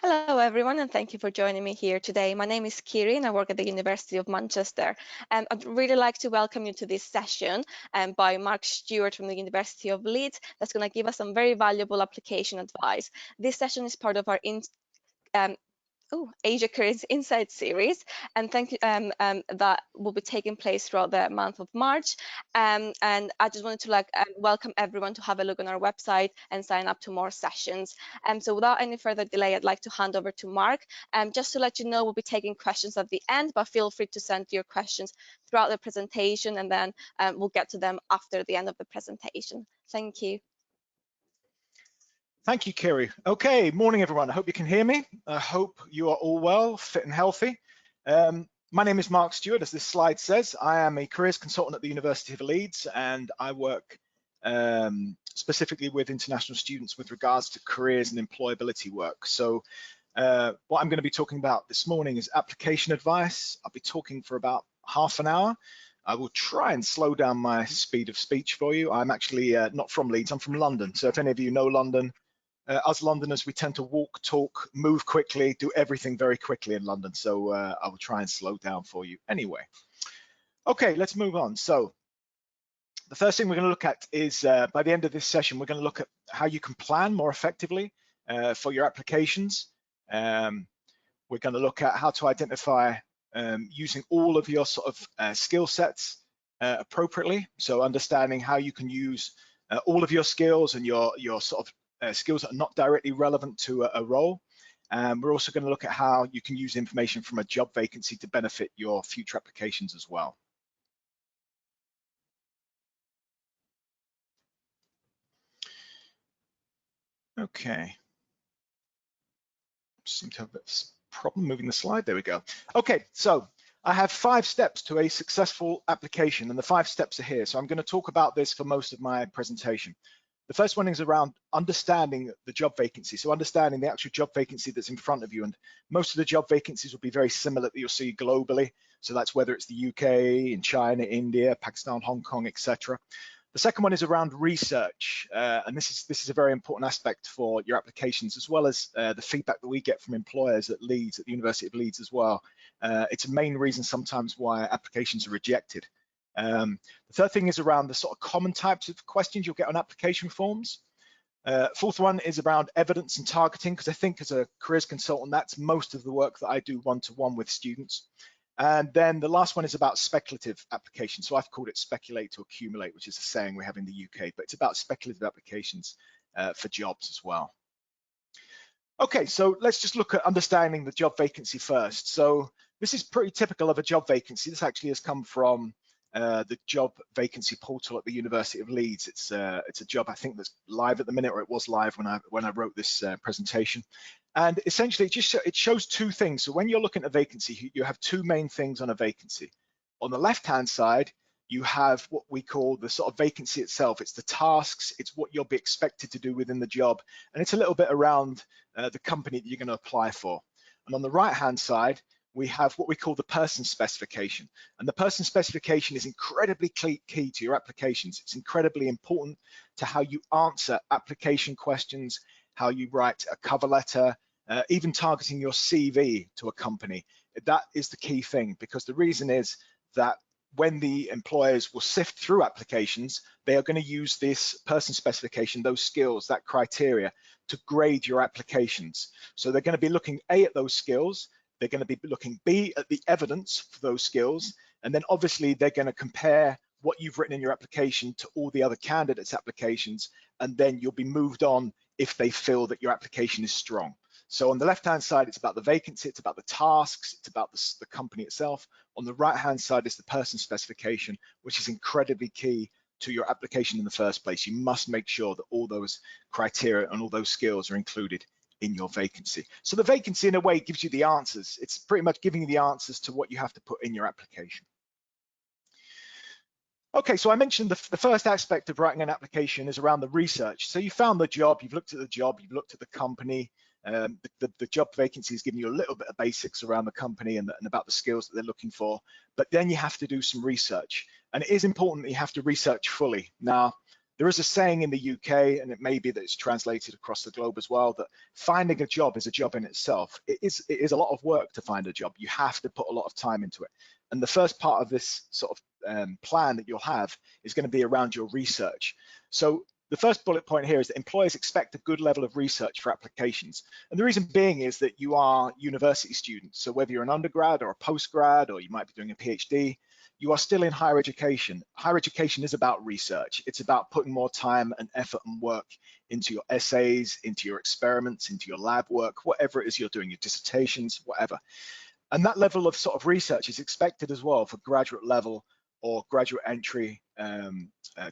Hello everyone, and thank you for joining me here today. My name is Kiri and I work at the University of Manchester. I'd really like to welcome you to this session by Marc Steward from the University of Leeds that's going to give us some very valuable application advice. This session is part of our Asia Careers Insight series, and thank you. That will be taking place throughout the month of March. And I just wanted to welcome everyone to have a look on our website and sign up to more sessions. So without any further delay, I'd like to hand over to Marc. Just to let you know, we'll be taking questions at the end, but feel free to send your questions throughout the presentation, and then we'll get to them after the end of the presentation. Thank you. Thank you, Kiri. Okay, morning everyone. I hope you can hear me. I hope you are all well, fit and healthy. My name is Marc Steward, as this slide says. I am a careers consultant at the University of Leeds, and I work specifically with international students with regards to careers and employability work. So what I'm going to be talking about this morning is application advice. I'll be talking for about half an hour. I will try and slow down my speed of speech for you. I'm actually not from Leeds, I'm from London. So if any of you know London, us Londoners, we tend to walk, talk, move quickly, do everything very quickly in London. So I will try and slow down for you anyway. Okay, let's move on. So the first thing we're going to look at is by the end of this session, we're going to look at how you can plan more effectively for your applications. We're going to look at how to identify using all of your sort of skill sets appropriately. So understanding how you can use all of your skills and your sort of skills that are not directly relevant to a role. We're also going to look at how you can use information from a job vacancy to benefit your future applications as well. Okay. Seem to have a problem moving the slide. There we go. Okay, so I have 5 steps to a successful application, and the 5 steps are here. So I'm going to talk about this for most of my presentation. The first one is around understanding the job vacancy. So understanding the actual job vacancy that's in front of you. And most of the job vacancies will be very similar that you'll see globally. So that's whether it's the UK, in China, India, Pakistan, Hong Kong, etc. The second one is around research. And this is a very important aspect for your applications, as well as the feedback that we get from employers at Leeds, at the University of Leeds as well. It's a main reason sometimes why applications are rejected. The third thing is around the sort of common types of questions you'll get on application forms. Fourth one is around evidence and targeting, because I think as a careers consultant, that's most of the work that I do one-to-one with students. And then the last one is about speculative application. So I've called it speculate to accumulate, which is a saying we have in the UK, but it's about speculative applications for jobs as well. Okay, so let's just look at understanding the job vacancy first. So this is pretty typical of a job vacancy. This actually has come from the job vacancy portal at the University of Leeds. It's a job I think that's live at the minute, or it was live when I wrote this presentation. And essentially, it shows 2 things. So when you're looking at a vacancy, you have 2 main things on a vacancy. On the left-hand side, you have what we call the sort of vacancy itself. It's the tasks, it's what you'll be expected to do within the job, and it's a little bit around the company that you're going to apply for. And on the right-hand side, we have what we call the person specification. And the person specification is incredibly key to your applications. It's incredibly important to how you answer application questions, how you write a cover letter, even targeting your CV to a company. That is the key thing, because the reason is that when the employers will sift through applications, they are going to use this person specification, those skills, that criteria, to grade your applications. So they're going to be looking A, at those skills. They're going to be looking B, at the evidence for those skills, and then obviously they're going to compare what you've written in your application to all the other candidates' applications, and then you'll be moved on if they feel that your application is strong. So on the left-hand side, it's about the vacancy, it's about the tasks, it's about the company itself. On the right-hand side is the person specification, which is incredibly key to your application in the first place. You must make sure that all those criteria and all those skills are included in your vacancy. So the vacancy in a way gives you the answers. It's pretty much giving you the answers to what you have to put in your application. Okay, so I mentioned the first aspect of writing an application is around the research. So you found the job, you've looked at the job, you've looked at the company, the job vacancy is giving you a little bit of basics around the company and about the skills that they're looking for, but then you have to do some research. And it is important that you have to research fully. Now, There is a saying in the UK, and it may be that it's translated across the globe as well, that finding a job is a job in itself. It is a lot of work to find a job. You have to put a lot of time into it. And the first part of this sort of plan that you'll have is going to be around your research. So the first bullet point here is that employers expect a good level of research for applications. And the reason being is that you are university students. So whether you're an undergrad or a postgrad, or you might be doing a PhD, you are still in higher education. Higher education is about research. It's about putting more time and effort and work into your essays, into your experiments, into your lab work, whatever it is you're doing, your dissertations, whatever. And that level of sort of research is expected as well for graduate level or graduate entry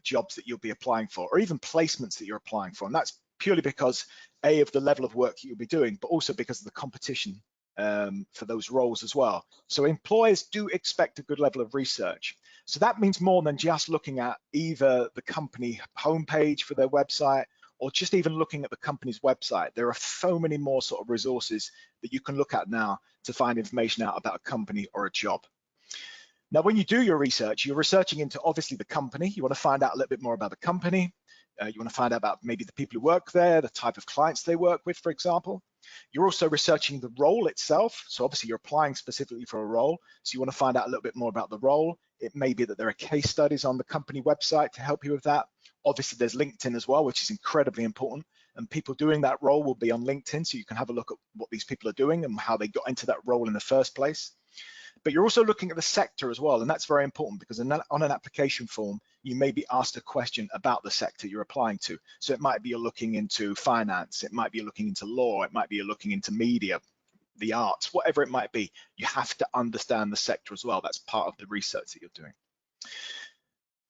jobs that you'll be applying for, or even placements that you're applying for. And that's purely because A, of the level of work you'll be doing, but also because of the competition for those roles as well. So employers do expect a good level of research. So that means more than just looking at either the company homepage for their website, or just even looking at the company's website. There are so many more sort of resources that you can look at now to find information out about a company or a job. Now, when you do your research, you're researching into obviously the company. You want to find out a little bit more about the company. You want to find out about maybe the people who work there, the type of clients they work with, for example. You're also researching the role itself. So obviously you're applying specifically for a role. So you want to find out a little bit more about the role. It may be that there are case studies on the company website to help you with that. Obviously there's LinkedIn as well, which is incredibly important. And people doing that role will be on LinkedIn. So you can have a look at what these people are doing and how they got into that role in the first place. But you're also looking at the sector as well, and that's very important because on an application form, you may be asked a question about the sector you're applying to. So it might be you're looking into finance, it might be you're looking into law, it might be you're looking into media, the arts, whatever it might be. You have to understand the sector as well. That's part of the research that you're doing.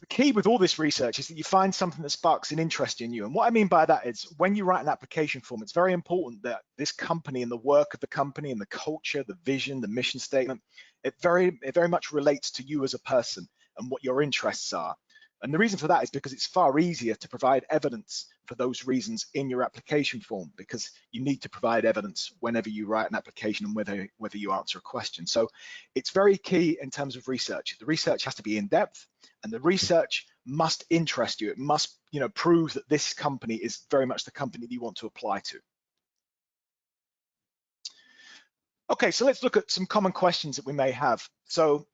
The key with all this research is that you find something that sparks an interest in you. And what I mean by that is when you write an application form, it's very important that this company and the work of the company and the culture, the vision, the mission statement, it very much relates to you as a person and what your interests are. And the reason for that is because it's far easier to provide evidence for those reasons in your application form, because you need to provide evidence whenever you write an application and whether you answer a question. So it's very key in terms of research. The research has to be in depth, and the research must interest you. It must, prove that this company is very much the company that you want to apply to. Okay, so let's look at some common questions that we may have. So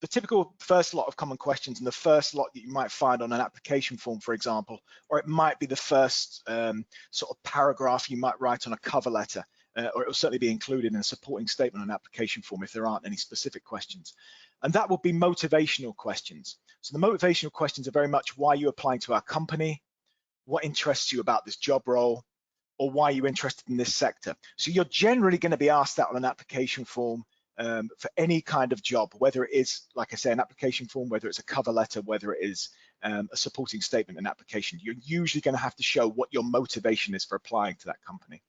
the typical first lot of common questions and the first lot that you might find on an application form, for example, or it might be the first sort of paragraph you might write on a cover letter, or it will certainly be included in a supporting statement on an application form if there aren't any specific questions. And that will be motivational questions. So the motivational questions are very much why you're applying to our company, what interests you about this job role, or why you're interested in this sector. So you're generally going to be asked that on an application form for any kind of job, whether it is, like I say, an application form, whether it's a cover letter, whether it is a supporting statement and application. You're usually going to have to show what your motivation is for applying to that company.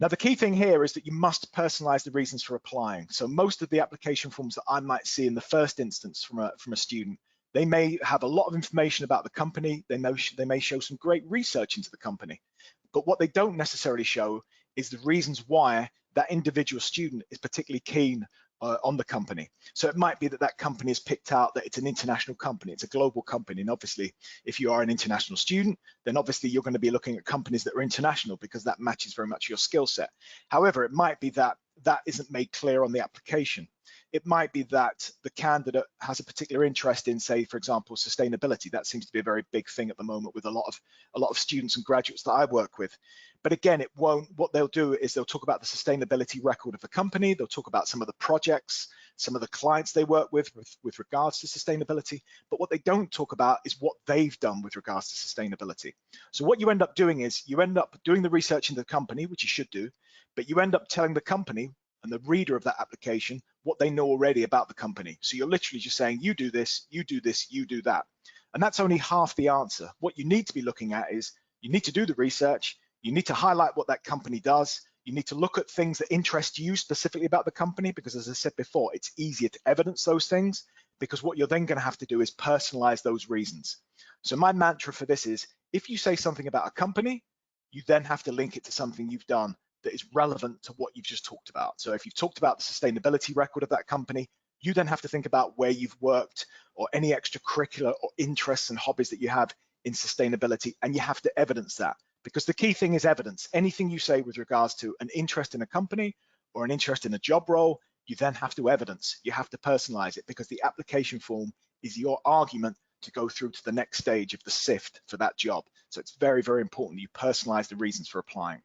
Now, the key thing here is that you must personalize the reasons for applying. So most of the application forms that I might see in the first instance from a student, they may have a lot of information about the company. They may show some great research into the company, but what they don't necessarily show is the reasons why that individual student is particularly keen on the company. So it might be that that company has picked out that it's an international company, it's a global company. And obviously, if you are an international student, then obviously you're going to be looking at companies that are international because that matches very much your skill set. However, it might be that that isn't made clear on the application. It might be that the candidate has a particular interest in, say, for example, sustainability. That seems to be a very big thing at the moment with a lot of students and graduates that I work with. But again, it won't. What they'll do is they'll talk about the sustainability record of the company. They'll talk about some of the projects, some of the clients they work with regards to sustainability. But what they don't talk about is what they've done with regards to sustainability. So what you end up doing is you end up doing the research into the company, which you should do, but you end up telling the company and the reader of that application what they know already about the company. So you're literally just saying, you do this, you do this, you do that. And that's only half the answer. What you need to be looking at is you need to do the research, you need to highlight what that company does, you need to look at things that interest you specifically about the company, because as I said before, it's easier to evidence those things, because what you're then going to have to do is personalize those reasons. So my mantra for this is, if you say something about a company, you then have to link it to something you've done that is relevant to what you've just talked about. So if you've talked about the sustainability record of that company, you then have to think about where you've worked or any extracurricular or interests and hobbies that you have in sustainability, and you have to evidence that, because the key thing is evidence. Anything you say with regards to an interest in a company or an interest in a job role, you then have to evidence. You have to personalize it, because the application form is your argument to go through to the next stage of the sift for that job. So it's very, very important you personalize the reasons for applying.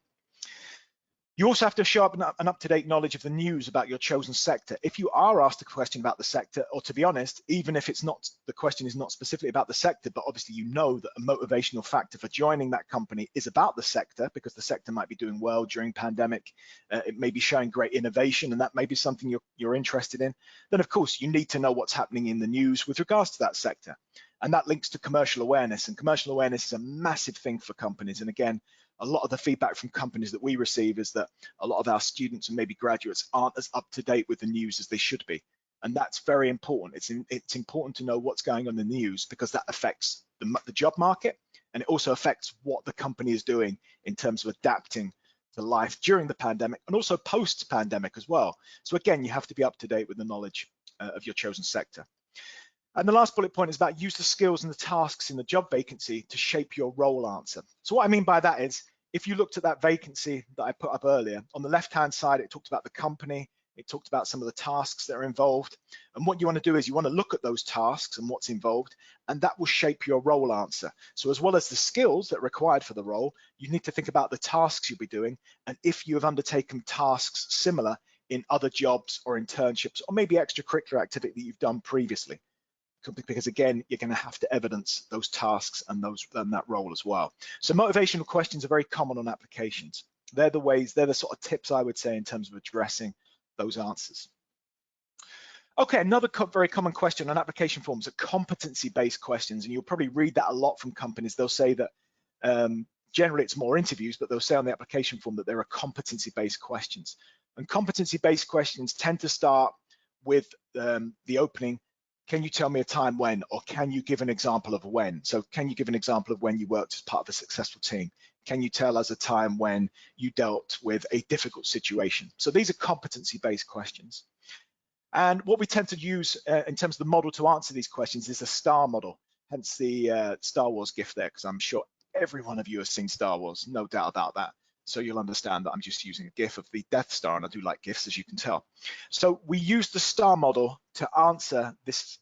You also have to show up an up-to-date knowledge of the news about your chosen sector. If you are asked a question about the sector, or to be honest, even if it's not, the question is not specifically about the sector, but obviously you know that a motivational factor for joining that company is about the sector, because the sector might be doing well during pandemic, it may be showing great innovation, and that may be something you're interested in, then of course you need to know what's happening in the news with regards to that sector. And that links to commercial awareness, and commercial awareness is a massive thing for companies. And again, a lot of the feedback from companies that we receive is that a lot of our students and maybe graduates aren't as up to date with the news as they should be. And that's very important. It's important to know what's going on in the news, because that affects the job market, and it also affects what the company is doing in terms of adapting to life during the pandemic and also post-pandemic as well. So again, you have to be up to date with the knowledge of your chosen sector. And the last bullet point is about use the skills and the tasks in the job vacancy to shape your role answer. So what I mean by that is, if you looked at that vacancy that I put up earlier, on the left-hand side, it talked about the company, it talked about some of the tasks that are involved. And what you want to do is you want to look at those tasks and what's involved, and that will shape your role answer. So as well as the skills that are required for the role, you need to think about the tasks you'll be doing, and if you have undertaken tasks similar in other jobs or internships, or maybe extracurricular activity that you've done previously. Because again, you're going to have to evidence those tasks and that role as well. So motivational questions are very common on applications. They're the sort of tips I would say in terms of addressing those answers. Okay, another very common question on application forms are competency-based questions, and you'll probably read that a lot from companies. They'll say that generally it's more interviews, but they'll say on the application form that there are competency-based questions. And competency-based questions tend to start with the opening, can you tell me a time when, or can you give an example of when? So can you give an example of when you worked as part of a successful team? Can you tell us a time when you dealt with a difficult situation? So these are competency-based questions. And what we tend to use in terms of the model to answer these questions is a STAR model, hence the Star Wars GIF there, because I'm sure every one of you has seen Star Wars, no doubt about that. So you'll understand that I'm just using a GIF of the Death Star, and I do like GIFs, as you can tell. So we use the STAR model to answer this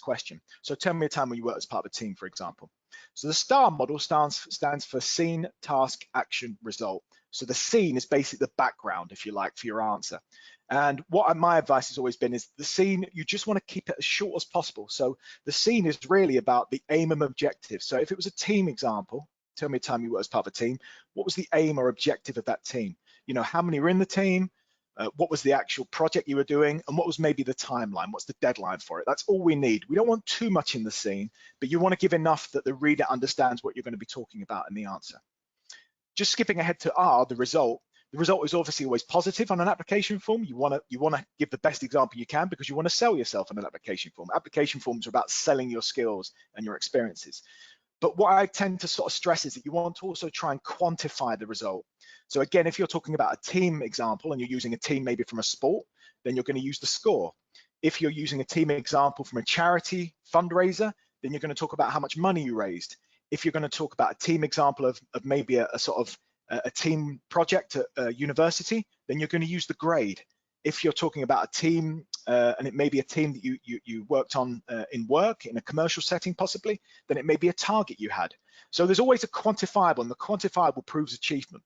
question. So tell me a time when you worked as part of a team, for example. So the STAR model stands for scene, task, action, result. So the scene is basically the background, if you like, for your answer. And what my advice has always been is the scene, you just want to keep it as short as possible. So the scene is really about the aim and objective. So if it was a team example, tell me a time you worked as part of a team, what was the aim or objective of that team? You know, how many were in the team? What was the actual project you were doing? And what was maybe the timeline? What's the deadline for it? That's all we need. We don't want too much in the scene, but you want to give enough that the reader understands what you're going to be talking about in the answer. Just skipping ahead to R, the result. The result is obviously always positive on an application form. You want to give the best example you can, because you want to sell yourself on an application form. Application forms are about selling your skills and your experiences. But what I tend to sort of stress is that you want to also try and quantify the result. So again, if you're talking about a team example and you're using a team maybe from a sport, then you're going to use the score. If you're using a team example from a charity fundraiser, then you're going to talk about how much money you raised. If you're going to talk about a team example of maybe a sort of a team project at a university, then you're going to use the grade. If you're talking about a team, and it may be a team that you worked on in work, in a commercial setting possibly, then it may be a target you had. So there's always a quantifiable, and the quantifiable proves achievement.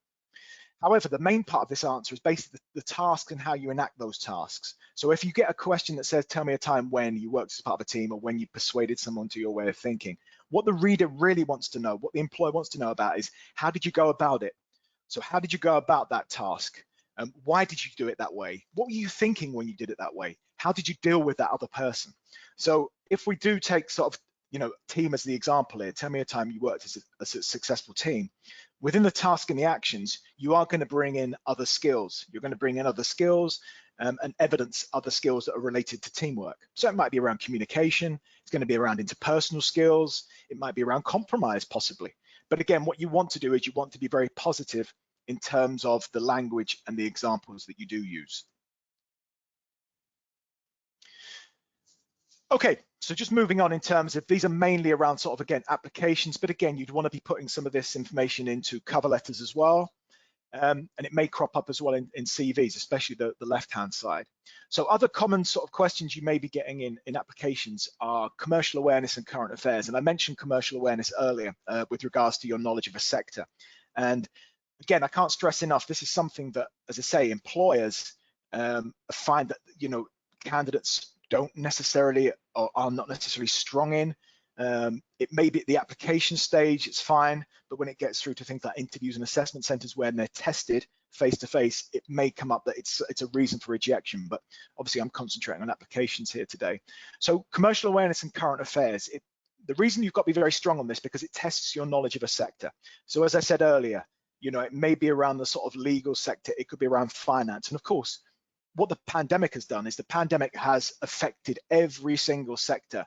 However, the main part of this answer is basically the tasks and how you enact those tasks. So if you get a question that says, tell me a time when you worked as part of a team or when you persuaded someone to your way of thinking, what the reader really wants to know, what the employer wants to know about is, how did you go about it? So how did you go about that task? Why did you do it that way? What were you thinking when you did it that way? How did you deal with that other person? So if we do take sort of, team as the example here, tell me a time you worked as a successful team. Within the task and the actions, you are going to bring in other skills. You're going to bring in other skills and evidence other skills that are related to teamwork. So it might be around communication. It's going to be around interpersonal skills. It might be around compromise, possibly. But again, what you want to do is you want to be very positive in terms of the language and the examples that you do use. Okay, So just moving on in terms of, these are mainly around sort of, again, applications, but again, you'd want to be putting some of this information into cover letters as well. And it may crop up as well in CVs, especially the left-hand side. So other common sort of questions you may be getting in applications are commercial awareness and current affairs. And I mentioned commercial awareness earlier with regards to your knowledge of a sector. And again, I can't stress enough, this is something that, as I say, employers find that, you know, candidates don't necessarily, or are not necessarily strong in. It may be at the application stage, it's fine, but when it gets through to things like interviews and assessment centers when they're tested face to face, it may come up that it's a reason for rejection. But obviously I'm concentrating on applications here today. So commercial awareness and current affairs, the reason you've got to be very strong on this, because it tests your knowledge of a sector. So as I said earlier, you know, it may be around the sort of legal sector, it could be around finance. And of course, what the pandemic has done is the pandemic has affected every single sector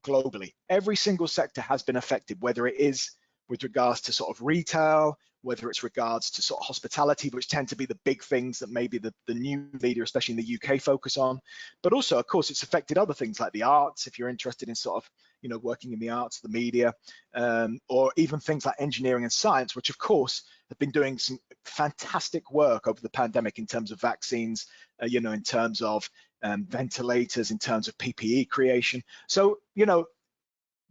globally. Every single sector has been affected, whether it is with regards to sort of retail, whether it's regards to sort of hospitality, which tend to be the big things that maybe the new leader, especially in the UK, focus on. But also, of course, it's affected other things like the arts, if you're interested in sort of, you know, working in the arts, the media, or even things like engineering and science, which of course have been doing some fantastic work over the pandemic in terms of vaccines, you know, in terms of ventilators, in terms of PPE creation. So, you know,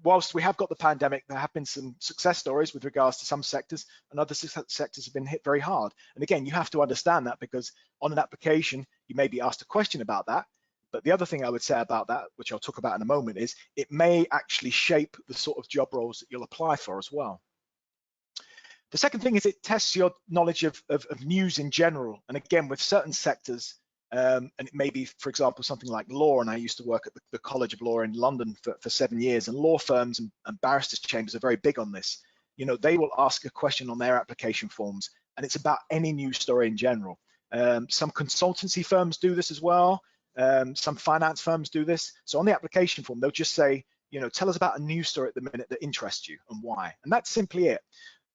whilst we have got the pandemic, there have been some success stories with regards to some sectors, and other sectors have been hit very hard. And again, you have to understand that, because on an application, you may be asked a question about that. But the other thing I would say about that, which I'll talk about in a moment, is it may actually shape the sort of job roles that you'll apply for as well. The second thing is it tests your knowledge of news in general. And again, with certain sectors, and it may be, for example, something like law, and I used to work at the College of Law in London for 7 years, and law firms and barristers' chambers are very big on this. You know, they will ask a question on their application forms, and it's about any news story in general. Some consultancy firms do this as well. Some finance firms do this. So on the application form, they'll just say, you know, tell us about a news story at the minute that interests you and why. And that's simply it.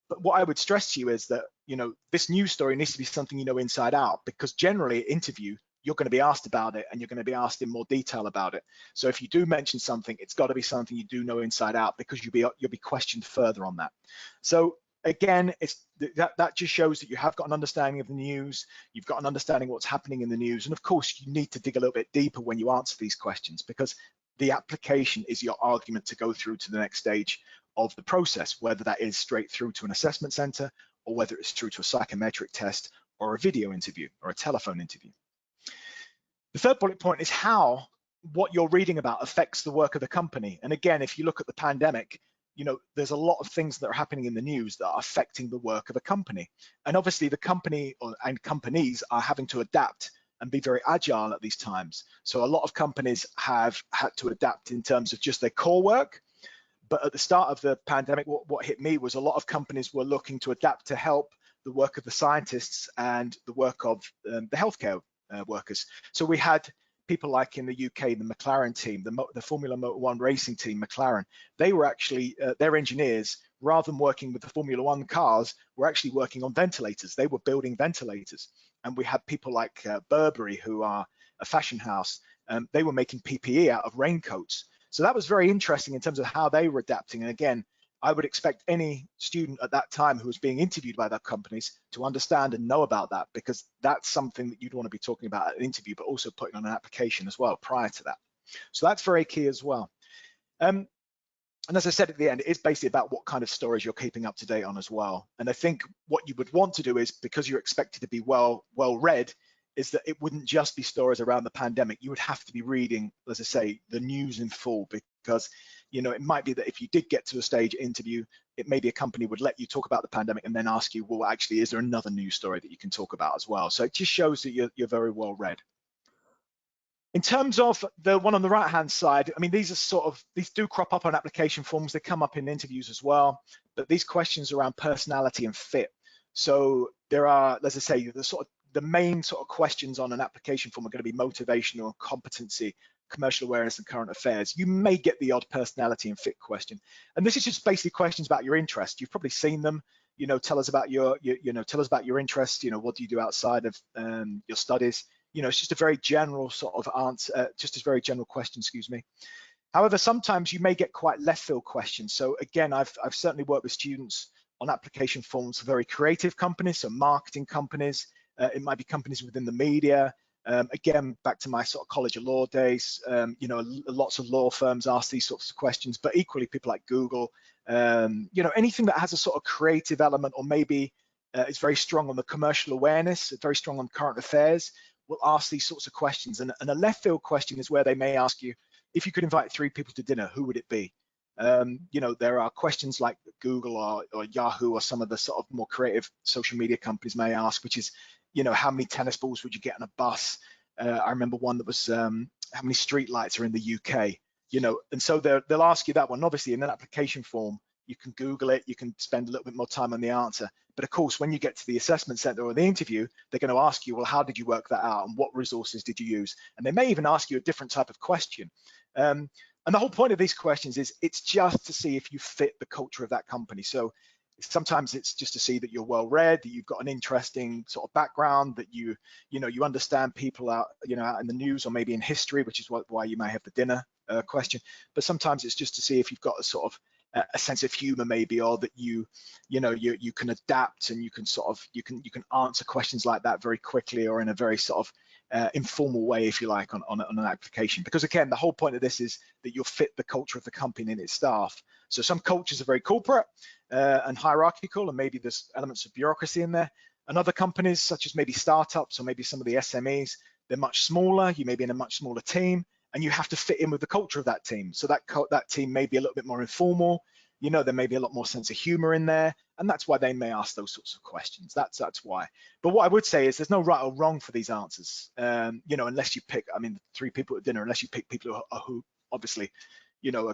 But what I would stress to you is that, you know, this news story needs to be something you know inside out, because generally at interview, you're going to be asked about it and you're going to be asked in more detail about it. So if you do mention something, it's got to be something you do know inside out, because you'll be questioned further on that. So again, that just shows that you have got an understanding of the news, you've got an understanding of what's happening in the news, and of course you need to dig a little bit deeper when you answer these questions, because the application is your argument to go through to the next stage of the process, whether that is straight through to an assessment center, or whether it's through to a psychometric test, or a video interview, or a telephone interview. The third bullet point is how what you're reading about affects the work of the company. And again, if you look at the pandemic, you know, there's a lot of things that are happening in the news that are affecting the work of a company. And obviously the company and companies are having to adapt and be very agile at these times. So a lot of companies have had to adapt in terms of just their core work. But at the start of the pandemic, what hit me was a lot of companies were looking to adapt to help the work of the scientists and the work of the healthcare workers. So we had people like in the UK, the McLaren team, the Formula Motor One racing team, McLaren, they were actually, their engineers, rather than working with the Formula One cars, were actually working on ventilators. They were building ventilators. And we had people like Burberry, who are a fashion house, they were making PPE out of raincoats. So that was very interesting in terms of how they were adapting. And again, I would expect any student at that time who was being interviewed by their companies to understand and know about that, because that's something that you'd want to be talking about at an interview, but also putting on an application as well prior to that. So that's very key as well. And as I said at the end, it's basically about what kind of stories you're keeping up to date on as well. And I think what you would want to do is, because you're expected to be well read, is that it wouldn't just be stories around the pandemic. You would have to be reading, as I say, the news in full, because, you know, it might be that if you did get to a stage interview, it may be a company would let you talk about the pandemic and then ask you, well, actually, is there another news story that you can talk about as well? So it just shows that you're very well read. In terms of the one on the right-hand side, I mean, these do crop up on application forms. They come up in interviews as well, but these questions around personality and fit. So there are, as I say, the main sort of questions on an application form are going to be motivational, competency, commercial awareness, and current affairs. You may get the odd personality and fit question, and this is just basically questions about your interest. You've probably seen them. You know, tell us about your interests. You know, what do you do outside of your studies? You know, it's just a very general sort of answer, just a very general question, excuse me. However, sometimes you may get quite left field questions. So again, I've certainly worked with students on application forms for very creative companies, so marketing companies. It might be companies within the media. Again, back to my sort of College of Law days, you know, lots of law firms ask these sorts of questions, but equally people like Google, you know, anything that has a sort of creative element, or maybe is very strong on the commercial awareness, very strong on current affairs, will ask these sorts of questions. And a left field question is where they may ask you, if you could invite 3 people to dinner, who would it be? You know, there are questions like Google or Yahoo or some of the sort of more creative social media companies may ask, which is, you know, how many tennis balls would you get on a bus? I remember one that was, how many street lights are in the UK? You know, and so they'll ask you that one. Obviously, in an application form, you can Google it, you can spend a little bit more time on the answer. But of course, when you get to the assessment center or the interview, they're going to ask you, well, how did you work that out? And what resources did you use? And they may even ask you a different type of question. And the whole point of these questions is it's just to see if you fit the culture of that company. So sometimes it's just to see that you're well read, that you've got an interesting sort of background, that you understand people out, you know, out in the news or maybe in history, which is why you may have the dinner question. But sometimes it's just to see if you've got a sort of a sense of humor maybe, or that you can adapt and you can sort of you can answer questions like that very quickly, or in a very sort of informal way, if you like, on an application. Because again, the whole point of this is that you'll fit the culture of the company and its staff. So some cultures are very corporate and hierarchical, and maybe there's elements of bureaucracy in there. And other companies, such as maybe startups or maybe some of the SMEs, they're much smaller. You may be in a much smaller team, and you have to fit in with the culture of that team. So that team may be a little bit more informal. You know, there may be a lot more sense of humor in there, and that's why they may ask those sorts of questions. That's why. But what I would say is there's no right or wrong for these answers. You know, unless you pick, I mean, 3 people at dinner, unless you pick people who obviously, you know,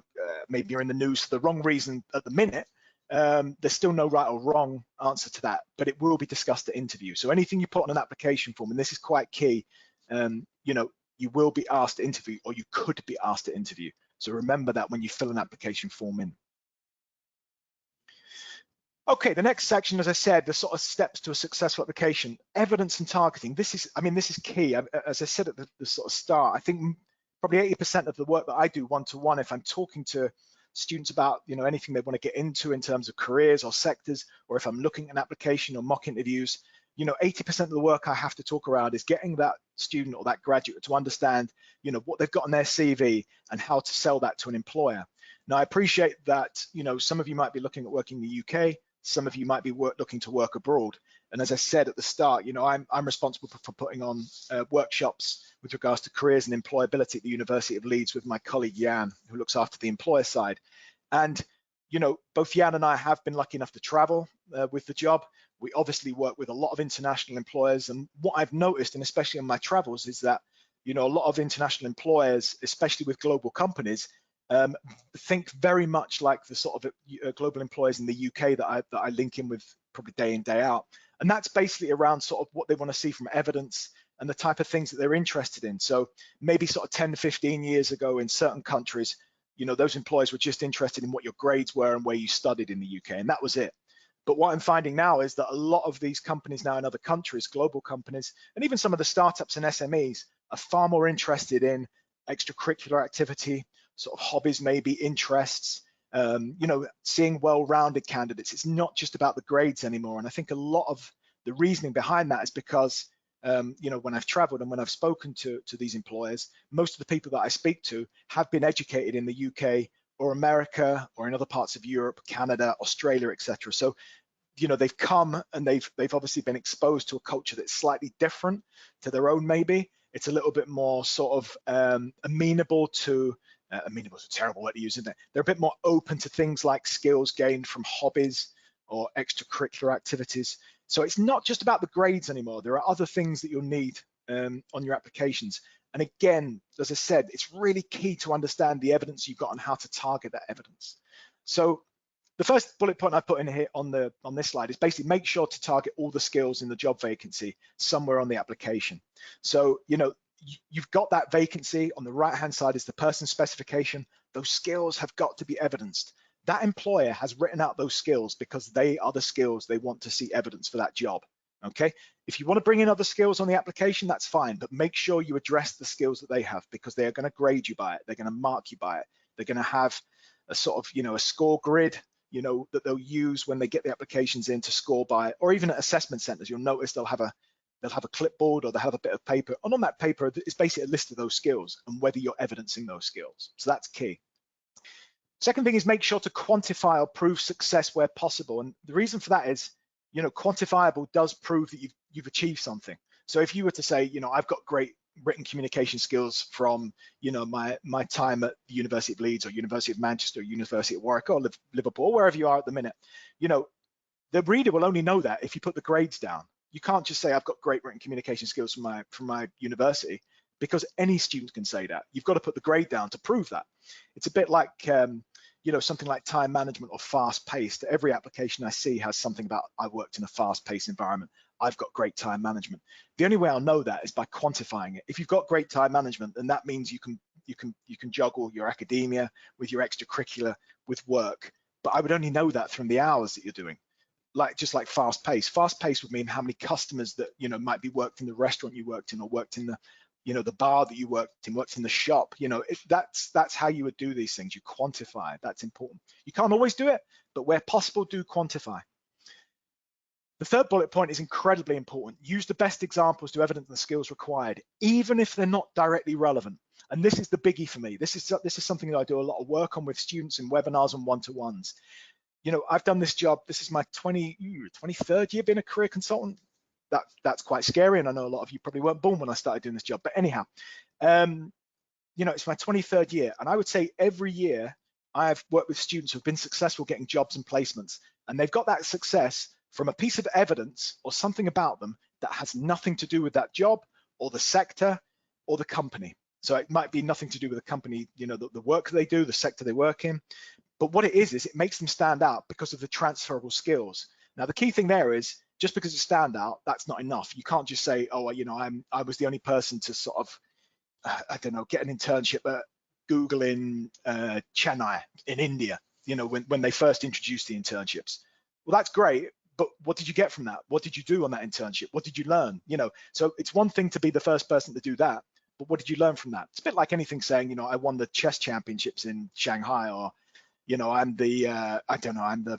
maybe you're in the news for the wrong reason at the minute. There's still no right or wrong answer to that, but it will be discussed at interview. So anything you put on an application form, and this is quite key, you know, you will be asked to interview, or you could be asked to interview. So remember that when you fill an application form in. Okay, the next section, as I said, the sort of steps to a successful application, evidence and targeting. This is key. As I said at the sort of start, I think probably 80% of the work that I do one-to-one, if I'm talking to students about, you know, anything they want to get into in terms of careers or sectors, or if I'm looking at an application or mock interviews, you know, 80% of the work I have to talk around is getting that student or that graduate to understand, you know, what they've got on their CV and how to sell that to an employer. Now, I appreciate that, you know, some of you might be looking at working in the UK, some of you might be looking to work abroad. And as I said at the start, you know, I'm responsible for putting on workshops with regards to careers and employability at the University of Leeds with my colleague Jan, who looks after the employer side. And, you know, both Jan and I have been lucky enough to travel with the job. We obviously work with a lot of international employers. And what I've noticed, and especially on my travels, is that, you know, a lot of international employers, especially with global companies, think very much like the sort of global employers in the UK that I link in with probably day in, day out. And that's basically around sort of what they want to see from evidence and the type of things that they're interested in. So maybe sort of 10 to 15 years ago in certain countries, you know, those employers were just interested in what your grades were and where you studied in the UK, and that was it. But what I'm finding now is that a lot of these companies now in other countries, global companies, and even some of the startups and SMEs are far more interested in extracurricular activity, sort of hobbies, maybe interests, you know, seeing well-rounded candidates. It's not just about the grades anymore. And I think a lot of the reasoning behind that is because, you know, when I've traveled and when I've spoken to these employers, most of the people that I speak to have been educated in the UK or America or in other parts of Europe, Canada, Australia, etc. So, you know, they've come and they've obviously been exposed to a culture that's slightly different to their own. Maybe it's a little bit more sort of amenable to amenable is a terrible word to use, isn't it? They're a bit more open to things like skills gained from hobbies or extracurricular activities. So it's not just about the grades anymore. There are other things that you'll need on your applications. And again, as I said, it's really key to understand the evidence you've got and how to target that evidence. So the first bullet point I put in here on this slide is basically make sure to target all the skills in the job vacancy somewhere on the application. So, you know, you've got that vacancy. On the right-hand side is the person specification. Those skills have got to be evidenced. That employer has written out those skills because they are the skills they want to see evidence for that job. Okay, if you want to bring in other skills on the application, that's fine, but make sure you address the skills that they have, because they are going to grade you by it. They're going to mark you by it. They're going to have a sort of, a score grid, that they'll use when they get the applications in to score by, or even at assessment centers, you'll notice they'll have a clipboard or they'll have a bit of paper. And on that paper is basically a list of those skills and whether you're evidencing those skills. So that's key. Second thing is make sure to quantify or prove success where possible. And the reason for that is, quantifiable does prove that you've achieved something. So if you were to say, I've got great written communication skills from, my time at the University of Leeds or University of Manchester, or University of Warwick or Liverpool, or wherever you are at the minute, the reader will only know that if you put the grades down. You can't just say I've got great written communication skills from my university, because any student can say that. You've got to put the grade down to prove that. It's a bit like something like time management or fast-paced. Every application I see has something about I worked in a fast-paced environment. I've got great time management. The only way I'll know that is by quantifying it. If you've got great time management, then that means you can juggle your academia with your extracurricular with work. But I would only know that from the hours that you're doing. Just like fast paced would mean how many customers that might be worked in the restaurant you worked in, or worked in the the bar that you worked in the shop. That's how you would do these things. You quantify. That's important. You can't always do it, but where possible, do quantify. The third bullet point is incredibly important. Use the best examples to evidence the skills required, even if they're not directly relevant. And this is the biggie for me. This is something that I do a lot of work on with students in webinars and one-to-ones. I've done this job. This is my 23rd year being a career consultant. That's quite scary, and I know a lot of you probably weren't born when I started doing this job. But anyhow, it's my 23rd year, and I would say every year I've worked with students who've been successful getting jobs and placements, and they've got that success from a piece of evidence or something about them that has nothing to do with that job or the sector or the company. So it might be nothing to do with the company, the work they do, the sector they work in. But what it is it makes them stand out because of the transferable skills. Now, the key thing there is, just because you stand out, that's not enough. You can't just say, oh, I was the only person to sort of, get an internship at Google in Chennai in India, when they first introduced the internships. Well, that's great, but what did you get from that? What did you do on that internship? What did you learn? So it's one thing to be the first person to do that, but what did you learn from that? It's a bit like anything saying, I won the chess championships in Shanghai, or I'm the I'm the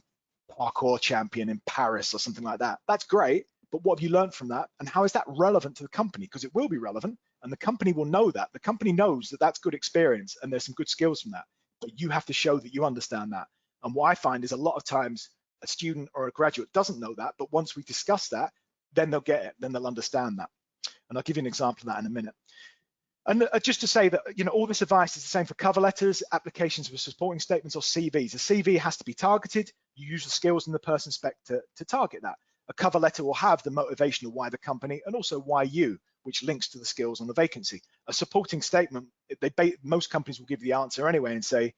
parkour champion in Paris or something like that. That's great, but what have you learned from that? And how is that relevant to the company? Because it will be relevant, and the company will know that. The company knows that that's good experience and there's some good skills from that, but you have to show that you understand that. And what I find is a lot of times a student or a graduate doesn't know that, but once we discuss that, then they'll get it, then they'll understand that. And I'll give you an example of that in a minute. And just to say that, all this advice is the same for cover letters, applications with supporting statements, or CVs. A CV has to be targeted. You use the skills in the person spec to target that. A cover letter will have the motivational why the company, and also why you, which links to the skills on the vacancy. A supporting statement, most companies will give the answer anyway and say,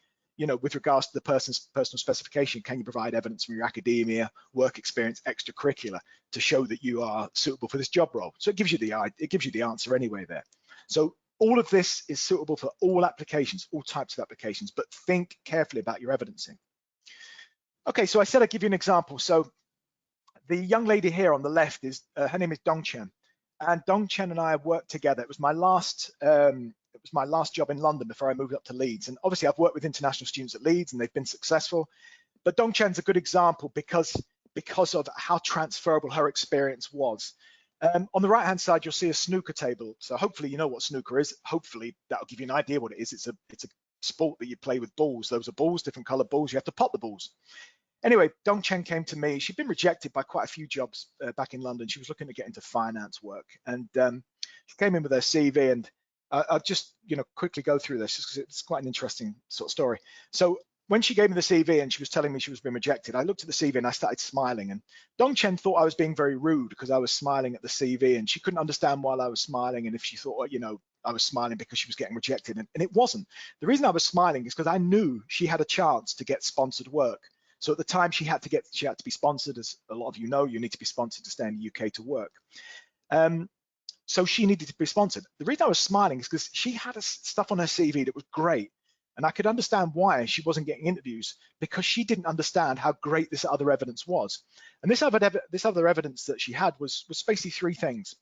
with regards to the person's personal specification, can you provide evidence from your academia, work experience, extracurricular, to show that you are suitable for this job role? So it gives you the answer anyway there. So all of this is suitable for all applications, all types of applications, but think carefully about your evidencing. Okay, so I said I'd give you an example. So the young lady here on the left is, her name is Dongchen, and Dongchen and I have worked together. It was my last job in London before I moved up to Leeds. And obviously I've worked with international students at Leeds and they've been successful. But Dongchen's a good example because of how transferable her experience was. On the right-hand side, you'll see a snooker table. So hopefully you know what snooker is. Hopefully that'll give you an idea what it is. It's a sport that you play with balls. Those are balls, different colored balls. You have to pot the balls. Anyway, Dongchen came to me. She'd been rejected by quite a few jobs back in London. She was looking to get into finance work. And she came in with her CV, and I'll just quickly go through this just because it's quite an interesting sort of story. So when she gave me the CV and she was telling me she was being rejected, I looked at the CV and I started smiling. And Dongchen thought I was being very rude because I was smiling at the CV, and she couldn't understand why I was smiling, and if she thought, I was smiling because she was getting rejected. And it wasn't. The reason I was smiling is because I knew she had a chance to get sponsored work. So at the time she had to be sponsored. As a lot of you know, you need to be sponsored to stay in the UK to work. So she needed to be sponsored. The reason I was smiling is because she had stuff on her CV that was great. And I could understand why she wasn't getting interviews, because she didn't understand how great this other evidence was. And this other evidence that she had was basically three things.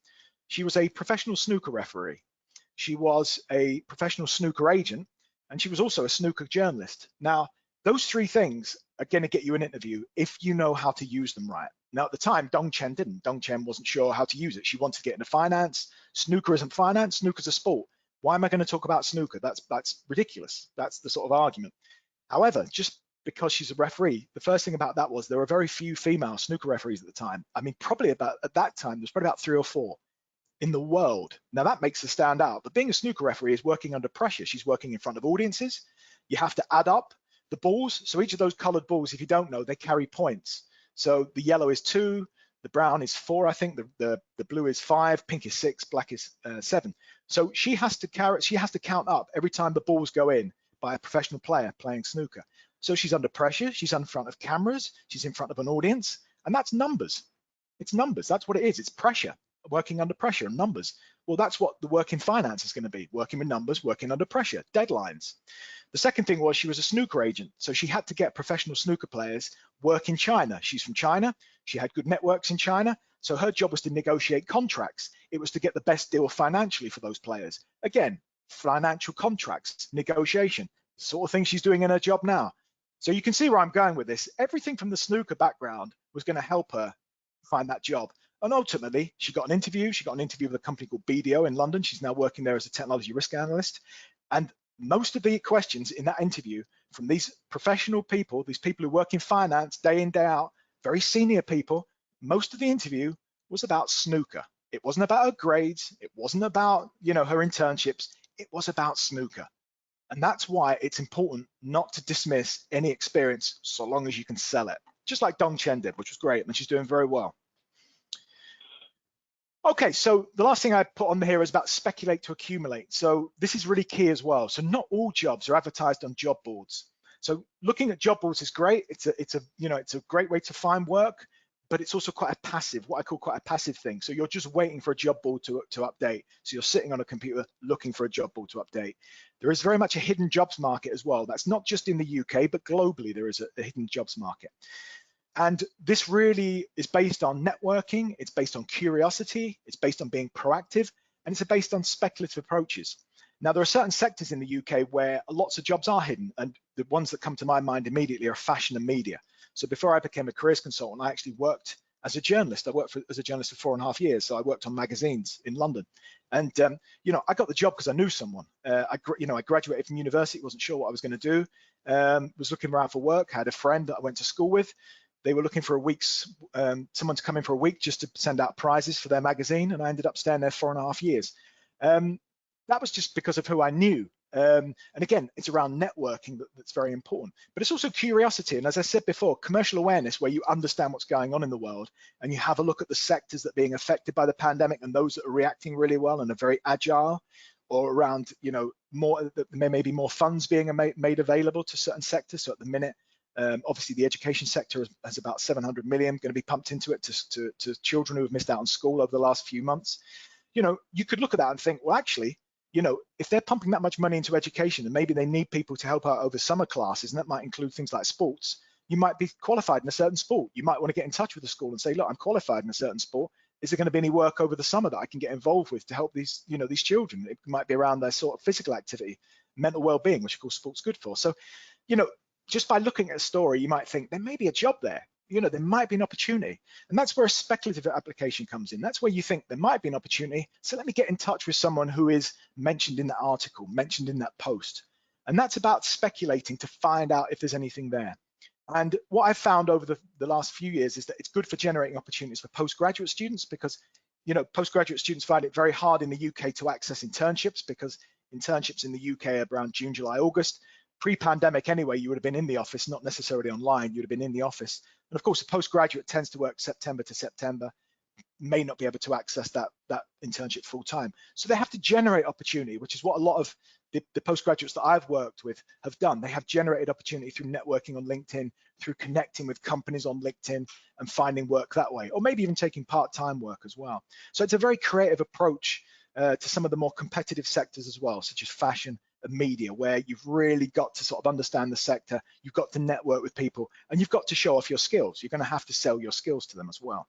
She was a professional snooker referee. She was a professional snooker agent, and she was also a snooker journalist. Now, those three things are going to get you an interview if you know how to use them right. Now, at the time, Dong Chen didn't. Dong Chen wasn't sure how to use it. She wanted to get into finance. Snooker isn't finance. Snooker's a sport. Why am I going to talk about snooker? That's ridiculous. That's the sort of argument. However, just because she's a referee, the first thing about that was there were very few female snooker referees at the time. I mean, probably about at that time, there's probably about 3 or 4 in the world. Now that makes her stand out. But being a snooker referee is working under pressure. She's working in front of audiences. You have to add up the balls. So each of those colored balls, if you don't know, they carry points. So the yellow is 2, the brown is 4, I think, the blue is 5, pink is 6, black is 7. So she has to count up every time the balls go in by a professional player playing snooker. So she's under pressure, she's in front of cameras, she's in front of an audience, and that's numbers. It's numbers, that's what it is, it's pressure, working under pressure and numbers. Well, that's what the work in finance is going to be, working with numbers, working under pressure, deadlines. The second thing was she was a snooker agent, so she had to get professional snooker players work in China. She's from China, she had good networks in China, so her job was to negotiate contracts. It was to get the best deal financially for those players. Again, financial contracts, negotiation, the sort of thing she's doing in her job now. So you can see where I'm going with this. Everything from the snooker background was going to help her find that job. And ultimately, she got an interview. She got an interview with a company called BDO in London. She's now working there as a technology risk analyst. And most of the questions in that interview from these professional people, these people who work in finance day in, day out, very senior people, most of the interview was about snooker. It wasn't about her grades. It wasn't about, her internships. It was about snooker. And that's why it's important not to dismiss any experience so long as you can sell it. Just like Dong Chen did, which was great, and she's doing very well. Okay, so the last thing I put on here is about speculate to accumulate. So this is really key as well. So not all jobs are advertised on job boards. So looking at job boards is great. It's a great way to find work, but it's also quite a passive, what I call quite a passive thing. So you're just waiting for a job board to update. So you're sitting on a computer looking for a job board to update. There is very much a hidden jobs market as well. That's not just in the UK, but globally there is a hidden jobs market. And this really is based on networking, it's based on curiosity, it's based on being proactive, and it's based on speculative approaches. Now, there are certain sectors in the UK where lots of jobs are hidden, and the ones that come to my mind immediately are fashion and media. So before I became a careers consultant, I actually worked as a journalist. I worked as a journalist for 4.5 years, so I worked on magazines in London. And I got the job because I knew someone. I graduated from university, wasn't sure what I was going to do, was looking around for work, had a friend that I went to school with. They were looking for someone to come in for a week just to send out prizes for their magazine, and I ended up staying there 4.5 years. That was just because of who I knew. And again, it's around networking that's very important, but it's also curiosity. And as I said before, commercial awareness, where you understand what's going on in the world and you have a look at the sectors that are being affected by the pandemic and those that are reacting really well and are very agile, or around, more, there may be more funds being made available to certain sectors. So at the minute, obviously the education sector has about 700 million going to be pumped into it to children who have missed out on school over the last few months. You could look at that and think, well, actually, if they're pumping that much money into education and maybe they need people to help out over summer classes, and that might include things like sports, you might be qualified in a certain sport. You might want to get in touch with the school and say, look, I'm qualified in a certain sport. Is there going to be any work over the summer that I can get involved with to help these children? It might be around their sort of physical activity, mental well-being, which of course sport's good for. So, just by looking at a story, you might think there may be a job there. There might be an opportunity. And that's where a speculative application comes in. That's where you think there might be an opportunity. So let me get in touch with someone who is mentioned in that article, mentioned in that post. And that's about speculating to find out if there's anything there. And what I've found over the last few years is that it's good for generating opportunities for postgraduate students, because postgraduate students find it very hard in the UK to access internships, because internships in the UK are around June, July, August. Pre-pandemic anyway, you would have been in the office, not necessarily online, you'd have been in the office. And of course, a postgraduate tends to work September to September, may not be able to access that internship full time. So they have to generate opportunity, which is what a lot of the postgraduates that I've worked with have done. They have generated opportunity through networking on LinkedIn, through connecting with companies on LinkedIn and finding work that way, or maybe even taking part-time work as well. So it's a very creative approach to some of the more competitive sectors as well, such as fashion and media, where you've really got to sort of understand the sector, you've got to network with people, and you've got to show off your skills. You're going to have to sell your skills to them as well.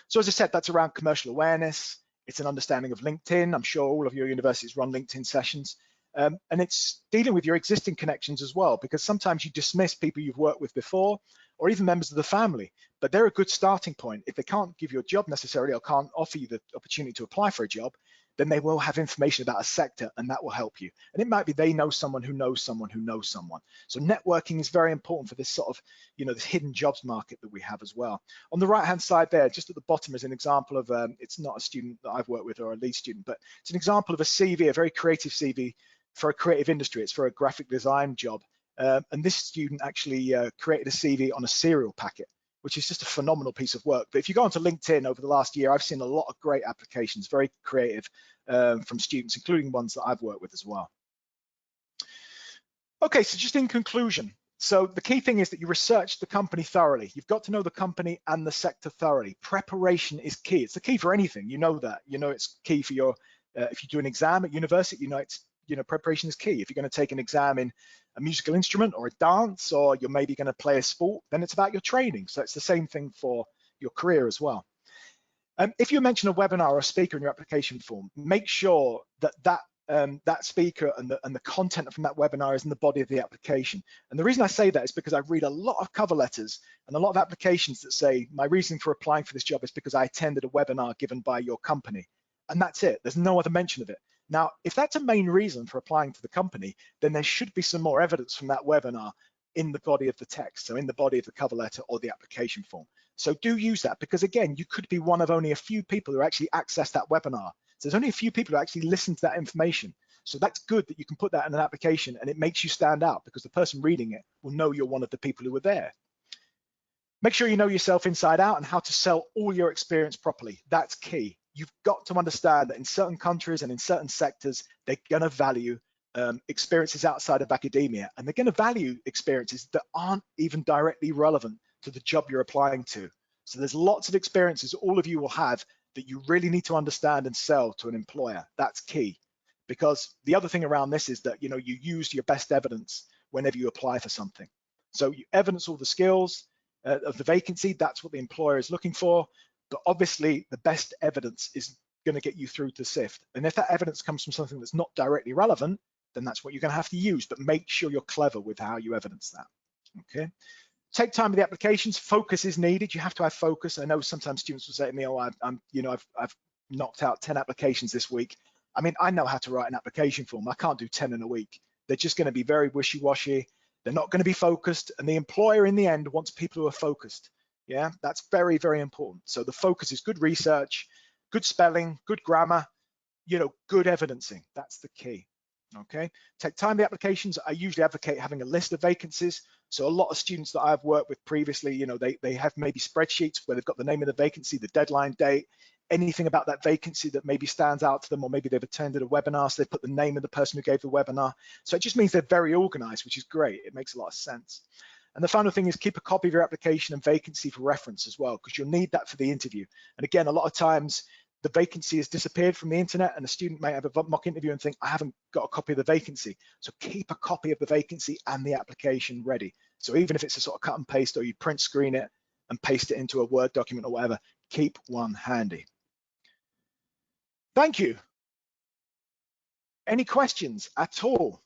So as I said, that's around commercial awareness. It's an understanding of LinkedIn. I'm sure all of your universities run LinkedIn sessions. And it's dealing with your existing connections as well, because sometimes you dismiss people you've worked with before, or even members of the family, but they're a good starting point. If they can't give you a job necessarily, or can't offer you the opportunity to apply for a job, then they will have information about a sector, and that will help you. And it might be they know someone who knows someone who knows someone. So networking is very important for this sort of, this hidden jobs market that we have as well. On the right-hand side there, just at the bottom is an example of, it's not a student that I've worked with or a lead student, but it's an example of a CV, a very creative CV for a creative industry. It's for a graphic design job. And this student actually created a CV on a cereal packet, which is just a phenomenal piece of work. But if you go onto LinkedIn over the last year, I've seen a lot of great applications, very creative, from students, including ones that I've worked with as well. Okay, so just in conclusion, so the key thing is that you research the company thoroughly. You've got to know the company and the sector thoroughly. Preparation is key. It's the key for anything. You know that. You know it's key for your, if you do an exam at university, preparation is key. If you're going to take an exam in a musical instrument or a dance, or you're maybe going to play a sport, then it's about your training. So it's the same thing for your career as well. If you mention a webinar or a speaker in your application form, make sure that that speaker and the content from that webinar is in the body of the application. And the reason I say that is because I read a lot of cover letters and a lot of applications that say, my reason for applying for this job is because I attended a webinar given by your company. And that's it. There's no other mention of it. Now, if that's a main reason for applying to the company, then there should be some more evidence from that webinar in the body of the text, so in the body of the cover letter or the application form. So do use that, because again, you could be one of only a few people who actually access that webinar. So there's only a few people who actually listen to that information. So that's good that you can put that in an application, and it makes you stand out because the person reading it will know you're one of the people who were there. Make sure you know yourself inside out and how to sell all your experience properly. That's key. You've got to understand that in certain countries and in certain sectors, they're going to value experiences outside of academia, and they're going to value experiences that aren't even directly relevant to the job you're applying to. So there's lots of experiences all of you will have that you really need to understand and sell to an employer. That's key, because the other thing around this is that you use your best evidence whenever you apply for something. So you evidence all the skills of the vacancy. That's what the employer is looking for. But obviously, the best evidence is going to get you through to SIFT. And if that evidence comes from something that's not directly relevant, then that's what you're going to have to use. But make sure you're clever with how you evidence that. Okay. Take time with the applications. Focus is needed. You have to have focus. I know sometimes students will say to me, "Oh, I've knocked out 10 applications this week." I mean, I know how to write an application form. I can't do 10 in a week. They're just going to be very wishy-washy. They're not going to be focused, and the employer in the end wants people who are focused. Yeah, that's very, very important. So the focus is good research, good spelling, good grammar, good evidencing. That's the key. Okay, take time with the applications. I usually advocate having a list of vacancies. So a lot of students that I've worked with previously, they have maybe spreadsheets where they've got the name of the vacancy, the deadline date, anything about that vacancy that maybe stands out to them, or maybe they've attended a webinar, so they put the name of the person who gave the webinar. So it just means they're very organized, which is great. It makes a lot of sense. And the final thing is keep a copy of your application and vacancy for reference as well, because you'll need that for the interview. And again, a lot of times the vacancy has disappeared from the internet, and the student may have a mock interview and think, I haven't got a copy of the vacancy. So keep a copy of the vacancy and the application ready. So even if it's a sort of cut and paste, or you print screen it and paste it into a Word document or whatever, keep one handy. Thank you. Any questions at all?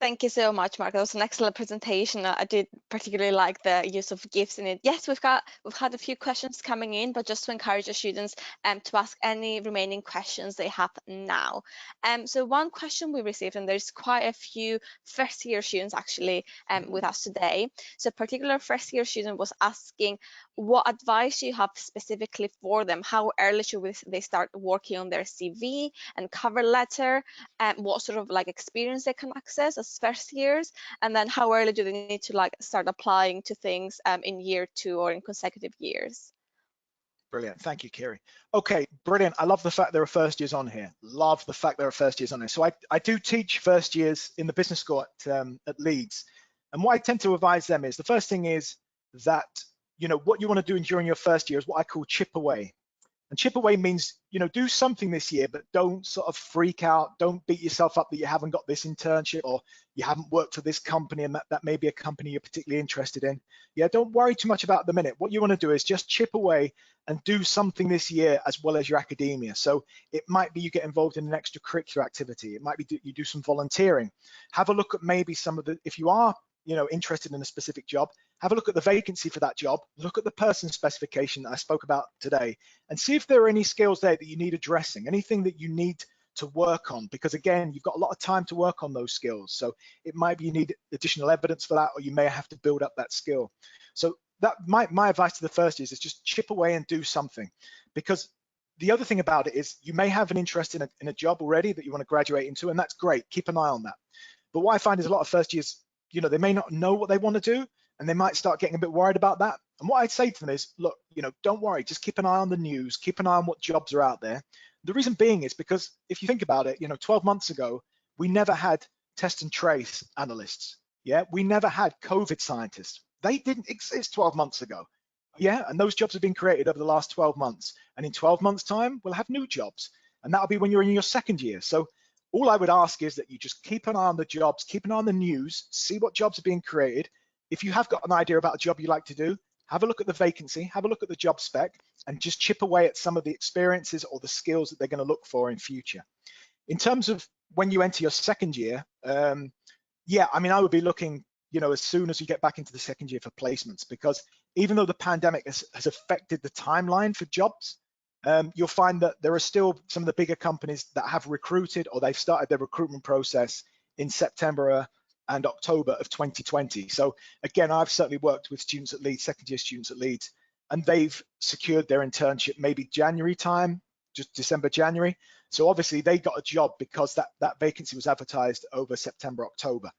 Thank you so much, Marc. That was an excellent presentation. I did particularly like the use of GIFs in it. Yes, we've had a few questions coming in, but just to encourage the students to ask any remaining questions they have now. So one question we received, and there's quite a few first-year students actually with us today. So a particular first-year student was asking, what advice do you have specifically for them? How early should they start working on their CV and cover letter? What sort of experience they can access as first years, and then how early do they need to start applying to things in year 2 or in consecutive years? Brilliant. Thank you, Kiri. Okay, brilliant. I love the fact there are first years on here. Love the fact there are first years on here. So I do teach first years in the business school at Leeds. And what I tend to advise them is, the first thing is that, what you want to do during your first year is what I call chip away. And chip away means, do something this year, but don't sort of freak out. Don't beat yourself up that you haven't got this internship or you haven't worked for this company and that may be a company you're particularly interested in. Yeah, don't worry too much about the minute. What you want to do is just chip away and do something this year as well as your academia. So it might be you get involved in an extracurricular activity. It might be you do some volunteering. Have a look at maybe some of the, if you are interested in a specific job, have a look at the vacancy for that job, look at the person specification that I spoke about today, and see if there are any skills there that you need addressing, anything that you need to work on, because again, you've got a lot of time to work on those skills. So it might be you need additional evidence for that, or you may have to build up that skill. So that my advice to the first years is just chip away and do something, because the other thing about it is you may have an interest in a job already that you want to graduate into, and that's great. Keep an eye on that. But what I find is a lot of first years, they may not know what they want to do, and they might start getting a bit worried about that. And what I'd say to them is, look, don't worry, just keep an eye on the news, keep an eye on what jobs are out there. The reason being is because if you think about it, 12 months ago, we never had test and trace analysts. Yeah, we never had COVID scientists. They didn't exist 12 months ago. Yeah, and those jobs have been created over the last 12 months. And in 12 months' time, we'll have new jobs. And that'll be when you're in your second year. So all I would ask is that you just keep an eye on the jobs, keep an eye on the news, see what jobs are being created. If you have got an idea about a job you like to do, have a look at the vacancy, have a look at the job spec, and just chip away at some of the experiences or the skills that they're going to look for in future. In terms of when you enter your second year, yeah, I mean, I would be looking, as soon as you get back into the second year for placements, because even though the pandemic has affected the timeline for jobs, you'll find that there are still some of the bigger companies that have recruited or they've started their recruitment process in September and October of 2020. So again, I've certainly worked with students at Leeds, second year students at Leeds, and they've secured their internship maybe January time, just December, January. So obviously they got a job because that vacancy was advertised over September, October.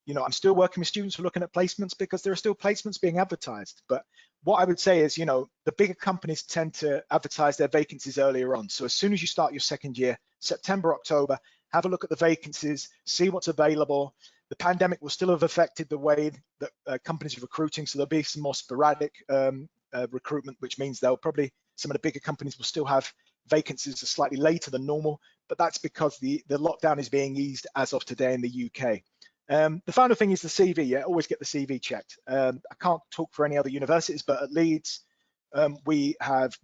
I'm still working with students who are looking at placements because there are still placements being advertised. But what I would say is, the bigger companies tend to advertise their vacancies earlier on. So as soon as you start your second year, September, October, have a look at the vacancies, see what's available. The pandemic will still have affected the way that companies are recruiting. So there'll be some more sporadic recruitment, which means some of the bigger companies will still have vacancies slightly later than normal, but that's because the lockdown is being eased as of today in the UK. The final thing is the CV. Yeah, always get the CV checked. I can't talk for any other universities, but at Leeds, we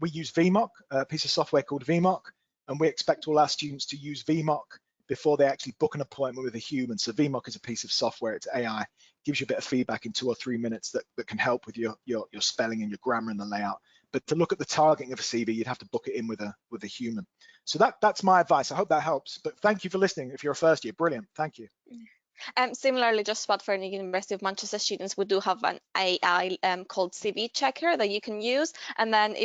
use VMock, a piece of software called VMock, and we expect all our students to use VMock before they actually book an appointment with a human. So VMock is a piece of software, it's AI, gives you a bit of feedback in 2 or 3 minutes that can help with your spelling and your grammar and the layout. But to look at the targeting of a CV, you'd have to book it in with a human. So that's my advice. I hope that helps. But thank you for listening. If you're a first year, brilliant. Thank you. Similarly, just about for the University of Manchester students, we do have an AI called CV checker that you can use. And then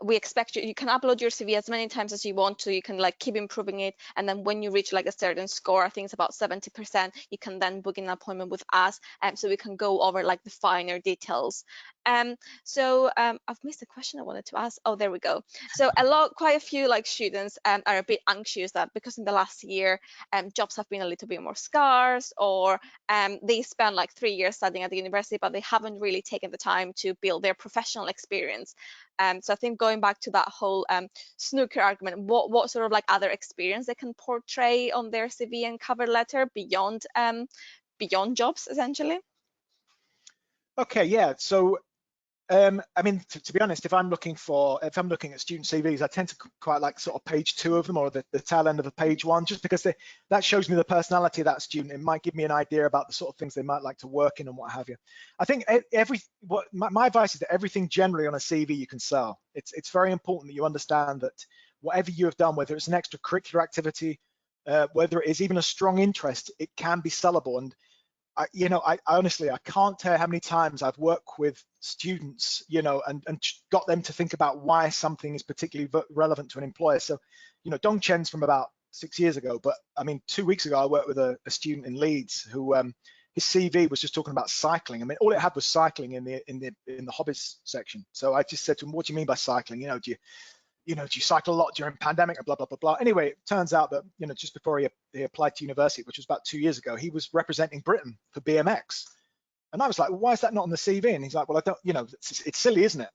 we expect you can upload your CV as many times as you want to. You can keep improving it. And then when you reach a certain score, I think it's about 70%, you can then book an appointment with us. So we can go over the finer details. So I've missed a question I wanted to ask. Oh, there we go. So quite a few students are a bit anxious that because in the last year, jobs have been a little bit more scarce, or they spend 3 years studying at the university, but they haven't really taken the time to build their professional experience. So I think going back to that whole snooker argument, what sort of other experience they can portray on their CV and cover letter beyond jobs, essentially? Okay, yeah. So I mean, to be honest, if I'm looking at student CVs, I tend to quite like sort of page 2 of them, or the tail end of a page 1, just because that shows me the personality of that student. It might give me an idea about the sort of things they might like to work in and what have you. I think my advice is that everything generally on a CV you can sell. It's very important that you understand that whatever you have done, whether it's an extracurricular activity, whether it is even a strong interest, it can be sellable. And I honestly, I can't tell how many times I've worked with students, and got them to think about why something is particularly relevant to an employer. So, Dongchen's from about 6 years ago, but I mean, 2 weeks ago, I worked with a student in Leeds who, his CV was just talking about cycling. I mean, all it had was cycling in the hobbies section. So I just said to him, "What do you mean by cycling? Do you cycle a lot during pandemic?" And blah, blah, blah, blah. Anyway, it turns out that, just before he applied to university, which was about 2 years ago, he was representing Britain for BMX. And I was like, well, why is that not on the CV? And he's like, well, I don't, it's silly, isn't it?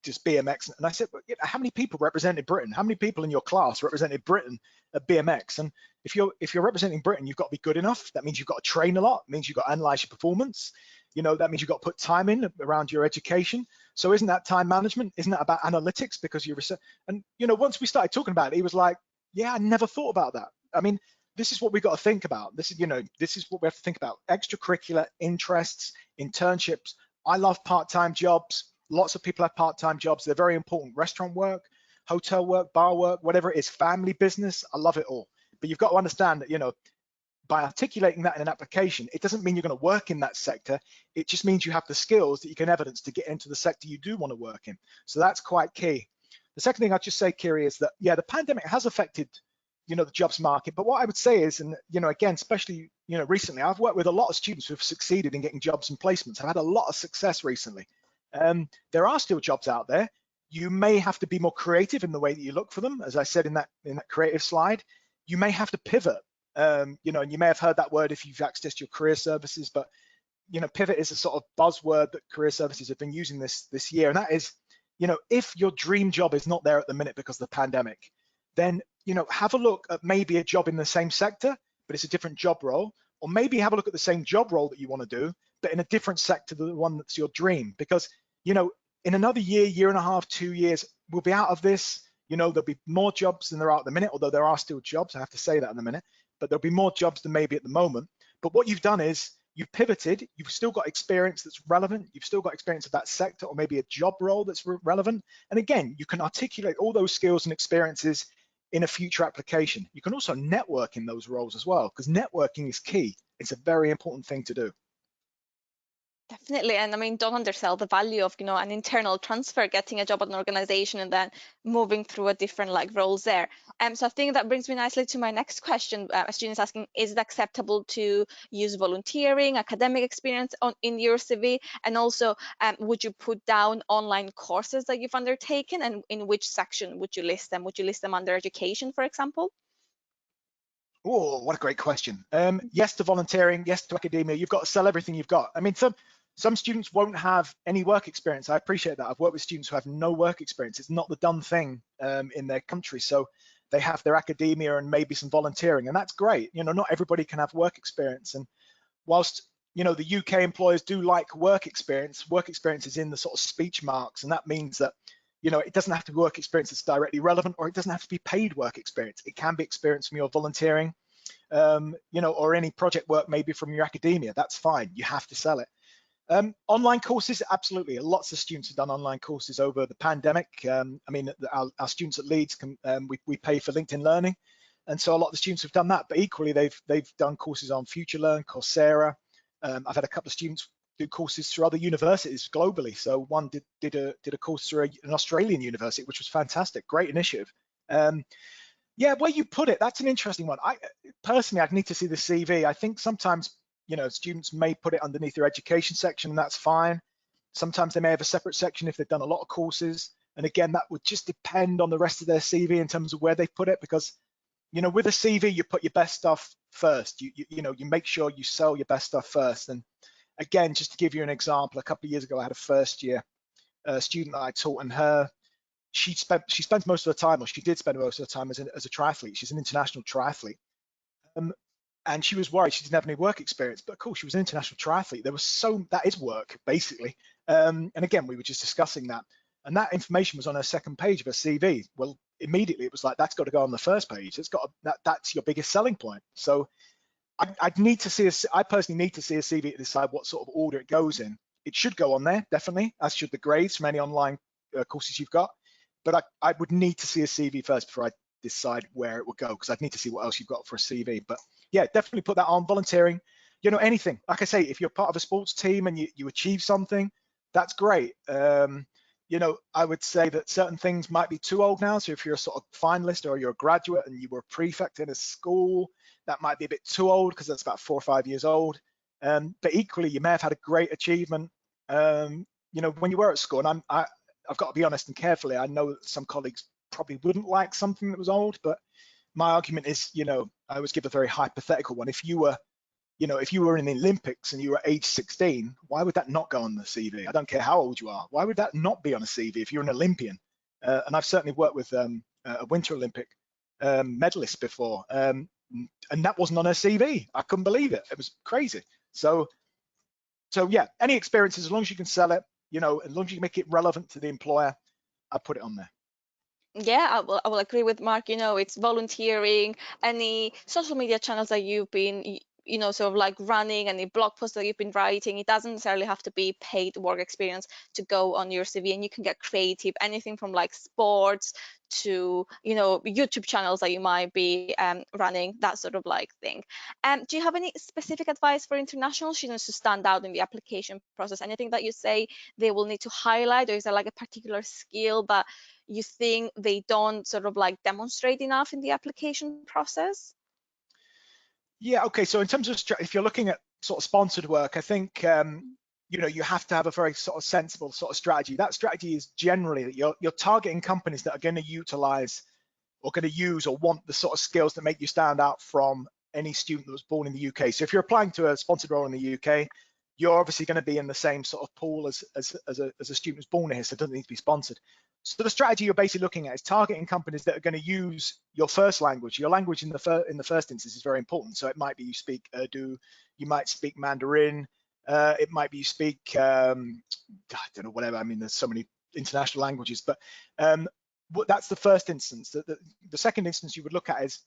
just BMX. And I said, well, how many people represented Britain? How many people in your class represented Britain at BMX? And if you're representing Britain, you've got to be good enough. That means you've got to train a lot. It means you've got to analyze your performance. That means you've got to put time in around your education. So isn't that time management? Isn't that about analytics? Because you're research. And once we started talking about it, he was like, yeah, I never thought about that. I mean, this is what we've got to think about. This is what we have to think about. Extracurricular interests, internships. I love part-time jobs. Lots of people have part-time jobs. They're very important. Restaurant work, hotel work, bar work, whatever it is, family business. I love it all. But you've got to understand that, by articulating that in an application, it doesn't mean you're going to work in that sector. It just means you have the skills that you can evidence to get into the sector you do want to work in. So that's quite key. The second thing I'd just say, Kiri, is that, yeah, the pandemic has affected, the jobs market. But what I would say is, and, again, especially, recently, I've worked with a lot of students who have succeeded in getting jobs and placements. I've had a lot of success recently. There are still jobs out there. You may have to be more creative in the way that you look for them. As I said in that creative slide, you may have to pivot. And you may have heard that word if you've accessed your career services, but pivot is a sort of buzzword that career services have been using this year. And that is, if your dream job is not there at the minute because of the pandemic, then have a look at maybe a job in the same sector, but it's a different job role, or maybe have a look at the same job role that you want to do, but in a different sector than the one that's your dream. Because in another year and a half, 2 years, we'll be out of this. There'll be more jobs than there are at the minute, although there are still jobs. I have to say that in a minute. But there'll be more jobs than maybe at the moment. But what you've done is you've pivoted, you've still got experience that's relevant, you've still got experience of that sector or maybe a job role that's relevant. And again, you can articulate all those skills and experiences in a future application. You can also network in those roles as well, because networking is key. It's a very important thing to do. Definitely. And I mean, don't undersell the value of, an internal transfer, getting a job at an organization and then moving through a different roles there. So I think that brings me nicely to my next question. A student is asking, is it acceptable to use volunteering, academic experience in your CV? And also, would you put down online courses that you've undertaken, and in which section would you list them? Would you list them under education, for example? Oh, what a great question. Yes to volunteering, yes to academia. You've got to sell everything you've got. I mean, some students won't have any work experience. I appreciate that. I've worked with students who have no work experience. It's not the done thing in their country. So they have their academia and maybe some volunteering, and that's great. Not everybody can have work experience. And whilst, the UK employers do like work experience is in the sort of speech marks. And that means that, it doesn't have to be work experience that's directly relevant, or it doesn't have to be paid work experience. It can be experience from your volunteering, or any project work maybe from your academia. That's fine. You have to sell it. Online courses, absolutely. Lots of students have done online courses over the pandemic. I mean, our students at Leeds, we pay for LinkedIn Learning. And so a lot of the students have done that, but equally they've done courses on FutureLearn, Coursera. I've had a couple of students do courses through other universities globally. So one did a course through an Australian university, which was fantastic, great initiative. Yeah, where you put it, that's an interesting one. Personally, I'd need to see the CV. I think sometimes, students may put it underneath their education section, and that's fine. Sometimes they may have a separate section if they've done a lot of courses. And again, that would just depend on the rest of their CV in terms of where they put it, because, with a CV, you put your best stuff first. You make sure you sell your best stuff first. And again, just to give you an example, a couple of years ago, I had a first year student that I taught, and she spent most of her time, or she did spend most of her time as a triathlete. She's an international triathlete. And she was worried she didn't have any work experience, but of course she was an international triathlete. That is work, basically. And again, we were just discussing that. And that information was on her second page of her CV. Well, immediately it was like, that's got to go on the first page. That's your biggest selling point. So I'd need to see, I personally need to see a CV to decide what sort of order it goes in. It should go on there, definitely, as should the grades from any online courses you've got. But I would need to see a CV first before I decide where it would go, because I'd need to see what else you've got for a CV. But yeah, definitely put that on. Volunteering, anything. Like I say, if you're part of a sports team and you achieve something, that's great. I would say that certain things might be too old now. So if you're a sort of finalist or you're a graduate and you were a prefect in a school, that might be a bit too old, because that's about 4 or 5 years old. But equally, you may have had a great achievement, when you were at school. And I've got to be honest and carefully, I know that some colleagues probably wouldn't like something that was old, but my argument is, I always give a very hypothetical one. If you were you know, if you were in the Olympics and you were age 16, why would that not go on the CV? I don't care how old you are. Why would that not be on a CV if you're an Olympian? And I've certainly worked with a Winter Olympic medalist before, and that wasn't on her CV. I couldn't believe it. It was crazy. So yeah, any experiences, as long as you can sell it, you know, as long as you make it relevant to the employer, I put it on there. Yeah, I will agree with Mark. You know, it's volunteering, any social media channels that you've been, you know, sort of like running, any blog posts that you've been writing. It doesn't necessarily have to be paid work experience to go on your CV, and you can get creative, anything from like sports to, you know, YouTube channels that you might be running, that sort of like thing. Do you have any specific advice for international students to stand out in the application process? Anything that you say they will need to highlight, or is there like a particular skill that you think they don't sort of like demonstrate enough in the application process? Yeah, okay. So in terms of if you're looking at sort of sponsored work, I think you know, you have to have a very sort of sensible sort of strategy. That strategy is generally that you're targeting companies that are going to utilize or going to use or want the sort of skills that make you stand out from any student that was born in the UK. So if you're applying to a sponsored role in the UK, you're obviously going to be in the same sort of pool as a student who's born here, so it doesn't need to be sponsored. So the strategy you're basically looking at is targeting companies that are going to use your first language. Your language in the first instance is very important. So it might be you speak Urdu, you might speak Mandarin, it might be you speak I don't know, whatever. I mean, there's so many international languages, but that's the first instance. The second instance you would look at is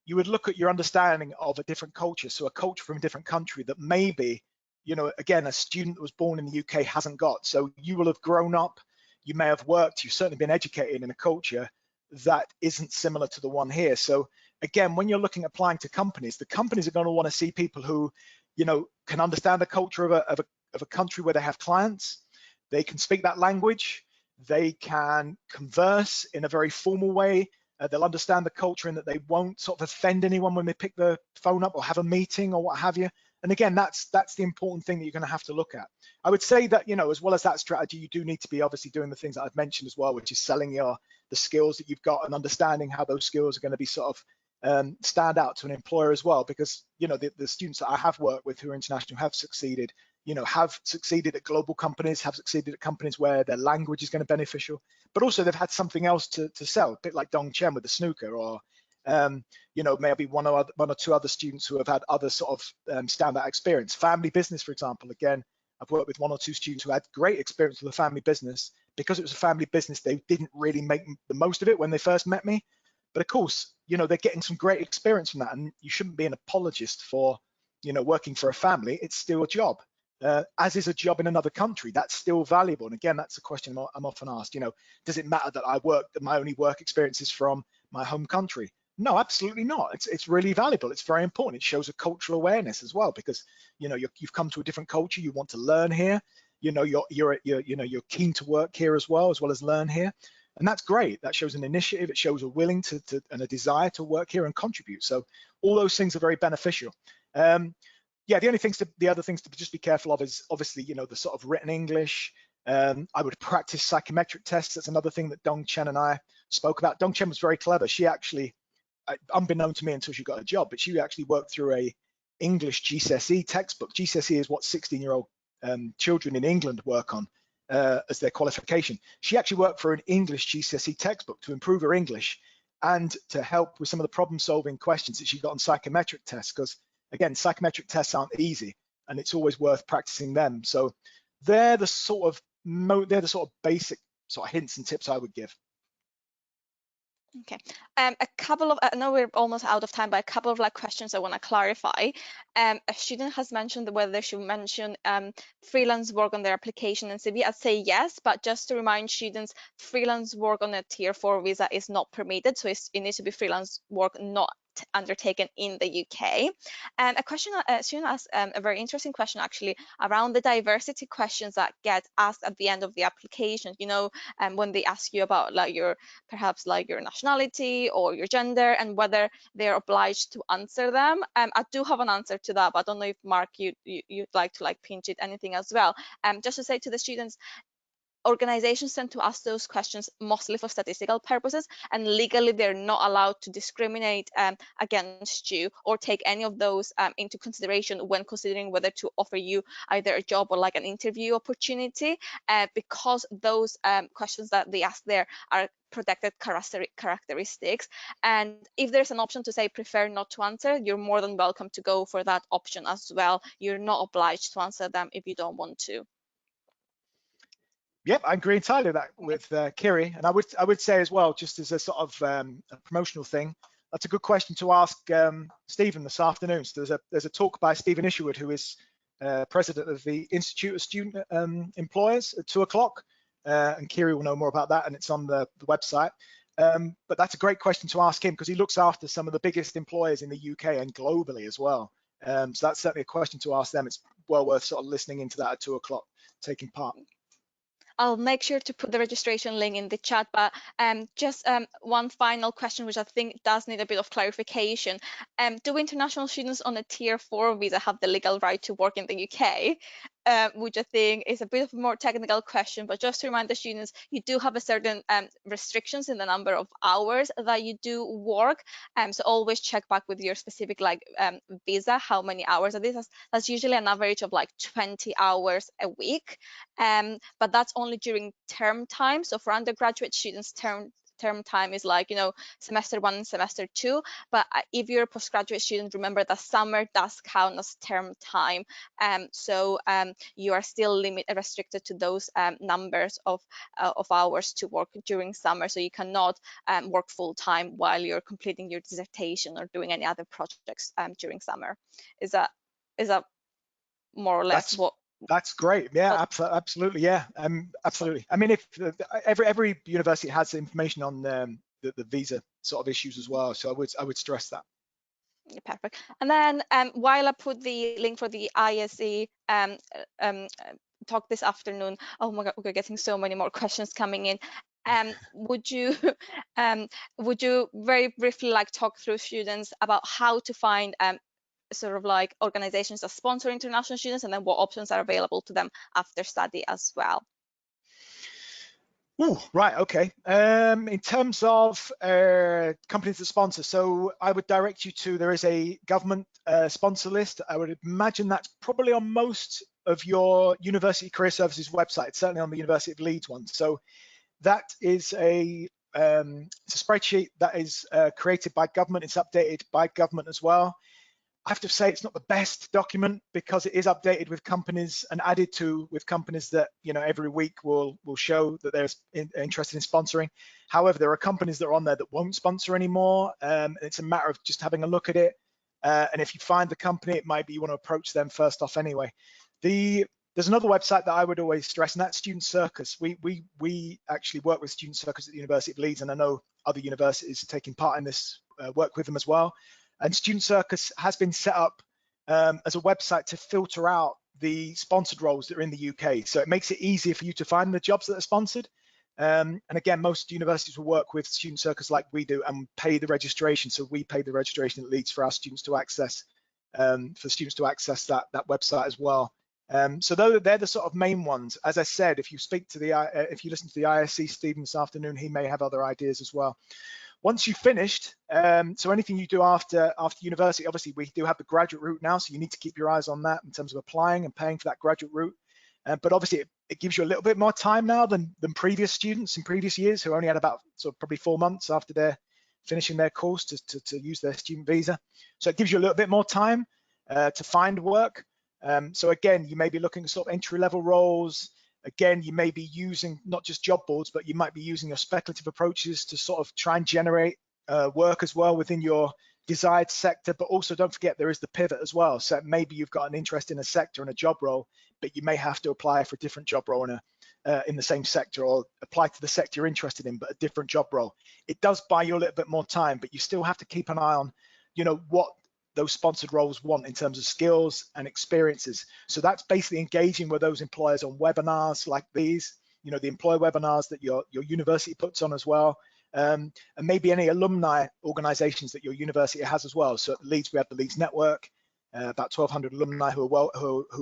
you would look at your understanding of a different culture, so a culture from a different country that maybe, you know, again, a student that was born in the UK hasn't got. So you will have grown up, you may have worked, you've certainly been educated in a culture that isn't similar to the one here. So again, when you're looking at applying to companies, the companies are going to want to see people who, you know, can understand the culture of a country where they have clients, they can speak that language, they can converse in a very formal way. They'll understand the culture and that they won't sort of offend anyone when they pick the phone up or have a meeting or what have you. And again, that's the important thing that you're going to have to look at. I would say that, you know, as well as that strategy, you do need to be obviously doing the things that I've mentioned as well, which is selling the skills that you've got and understanding how those skills are going to be sort of stand out to an employer as well. Because, you know, the students that I have worked with who are international have succeeded, you know, have succeeded at global companies, have succeeded at companies where their language is going to be beneficial, but also they've had something else to sell, a bit like Dong Chen with the snooker, or you know, maybe one or two other students who have had other sort of standout experience. Family business, for example. Again, I've worked with one or two students who had great experience with a family business. Because it was a family business, they didn't really make the most of it when they first met me. But of course, you know, they're getting some great experience from that, and you shouldn't be an apologist for, you know, working for a family. It's still a job. As is a job in another country, that's still valuable. And again, that's a question I'm often asked, you know, does it matter that that my only work experience is from my home country? No, absolutely not. It's really valuable. It's very important. It shows a cultural awareness as well, because, you know, you've come to a different culture. You want to learn here. You know, you're keen to work here as well as learn here. And that's great. That shows an initiative. It shows a willing to and a desire to work here and contribute. So all those things are very beneficial. Yeah, the other things to just be careful of is obviously, you know, the sort of written English. I would practice psychometric tests. That's another thing that Dong Chen and I spoke about. Dong Chen was very clever. She actually, unbeknown to me until she got a job, but she actually worked through a English GCSE textbook. GCSE is what 16-year-old children in England work on as their qualification. She actually worked for an English GCSE textbook to improve her English and to help with some of the problem-solving questions that she got on psychometric tests, because again, psychometric tests aren't easy, and it's always worth practicing them. So they're the sort of basic sort of hints and tips I would give. Okay. A couple of, I know we're almost out of time, but a couple of like questions I want to clarify. A student has mentioned whether they should mention freelance work on their application and CV. I'd say yes, but just to remind students, freelance work on a Tier 4 visa is not permitted. So it needs to be freelance work not undertaken in the UK. And a student asked a very interesting question actually around the diversity questions that get asked at the end of the application. You know, when they ask you about like perhaps like your nationality or your gender and whether they're obliged to answer them. I do have an answer to that, but I don't know if Mark, you'd like to like pinch it anything as well. Just to say to the students, organizations tend to ask those questions mostly for statistical purposes, and legally they're not allowed to discriminate against you or take any of those into consideration when considering whether to offer you either a job or like an interview opportunity, because those questions that they ask there are protected characteristics. And if there's an option to say prefer not to answer, you're more than welcome to go for that option as well. You're not obliged to answer them if you don't want to. Yep, I agree entirely with Kiri, and I would say as well, just as a sort of a promotional thing, that's a good question to ask Stephen this afternoon. So there's a talk by Stephen Isherwood, who is president of the Institute of Student Employers at 2 o'clock, and Kiri will know more about that, and it's on the website. But that's a great question to ask him, because he looks after some of the biggest employers in the UK and globally as well. So that's certainly a question to ask them. It's well worth sort of listening into that at 2 o'clock, taking part. I'll make sure to put the registration link in the chat, but just one final question, which I think does need a bit of clarification. Do international students on a Tier 4 visa have the legal right to work in the UK? Which I think is a bit of a more technical question, but just to remind the students, you do have a certain restrictions in the number of hours that you do work. So always check back with your specific visa, how many hours are these. That's usually an average of like 20 hours a week. But that's only during term time. So for undergraduate students, term time is like, semester 1 and semester 2. But if you're a postgraduate student, remember that summer does count as term time. So you are still restricted to those numbers of hours to work during summer. So you cannot work full time while you're completing your dissertation or doing any other projects during summer. Is that more or less what? That's great. Yeah, absolutely. Yeah, absolutely. I mean, if every university has information on the visa sort of issues as well, so I would stress that. Yeah, perfect. And then while I put the link for the ISE talk this afternoon, oh my God, we're getting so many more questions coming in. Would you very briefly talk through students about how to find sort of like organizations that sponsor international students, and then what options are available to them after study as well? Oh, right, okay. In terms of companies that sponsor, so I would direct you to, there is a government sponsor list. I would imagine that's probably on most of your University Career Services website, certainly on the University of Leeds one. So that is it's a spreadsheet that is created by government. It's updated by government as well. I have to say it's not the best document, because it is updated with companies and added to with companies that every week will show that they're interested in sponsoring. However, there are companies that are on there that won't sponsor anymore. It's a matter of just having a look at it. And if you find the company, it might be you want to approach them first off anyway. There's another website that I would always stress, and that's Student Circus. We actually work with Student Circus at the University of Leeds, and I know other universities are taking part in this work with them as well. And Student Circus has been set up as a website to filter out the sponsored roles that are in the UK. So it makes it easier for you to find the jobs that are sponsored. And again, most universities will work with Student Circus like we do and pay the registration. So we pay the registration at Leeds for our students to access, that website as well. So they're the sort of main ones. As I said, if you speak to if you listen to the ISC Stephen this afternoon, he may have other ideas as well. Once you've finished, so anything you do after university, obviously we do have the graduate route now, so you need to keep your eyes on that in terms of applying and paying for that graduate route. But obviously it gives you a little bit more time now than previous students in previous years who only had about probably 4 months after they're finishing their course to use their student visa. So it gives you a little bit more time to find work. So again, you may be looking at sort of entry-level roles. Again, you may be using not just job boards, but you might be using your speculative approaches to sort of try and generate work as well within your desired sector. But also don't forget there is the pivot as well. So maybe you've got an interest in a sector and a job role, but you may have to apply for a different job role in the same sector, or apply to the sector you're interested in, but a different job role. It does buy you a little bit more time, but you still have to keep an eye on, what those sponsored roles want in terms of skills and experiences. So that's basically engaging with those employers on webinars like these, the employer webinars that your university puts on as well, and maybe any alumni organizations that your university has as well. So at Leeds, we have the Leeds Network, about 1,200 alumni who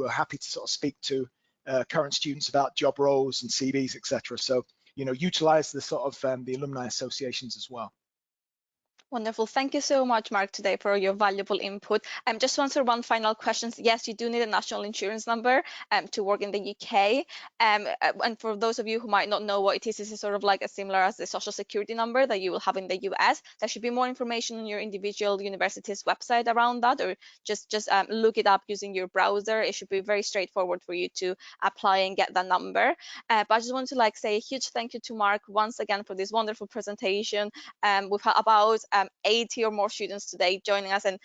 are happy to sort of speak to current students about job roles and CVs, etc. So, utilize the sort of the alumni associations as well. Wonderful. Thank you so much, Marc, today for your valuable input. Just to answer one final question, yes, you do need a national insurance number to work in the UK. And for those of you who might not know what it is sort of like as similar as the social security number that you will have in the US. There should be more information on your individual university's website around that, or just look it up using your browser. It should be very straightforward for you to apply and get that number. But I just want to say a huge thank you to Marc once again for this wonderful presentation. We've had about 80 or more students today joining us, and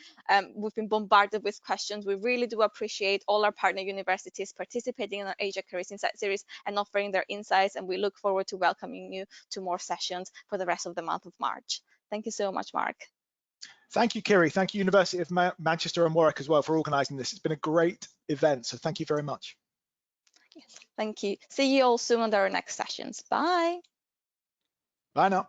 we've been bombarded with questions. We really do appreciate all our partner universities participating in our Asia Careers Insight series and offering their insights, and we look forward to welcoming you to more sessions for the rest of the month of March. Thank you so much, Marc. Thank you, Kiri. Thank you, University of Manchester and Warwick as well for organising this. It's been a great event, so thank you very much. Thank you. See you all soon on our next sessions. Bye. Bye now.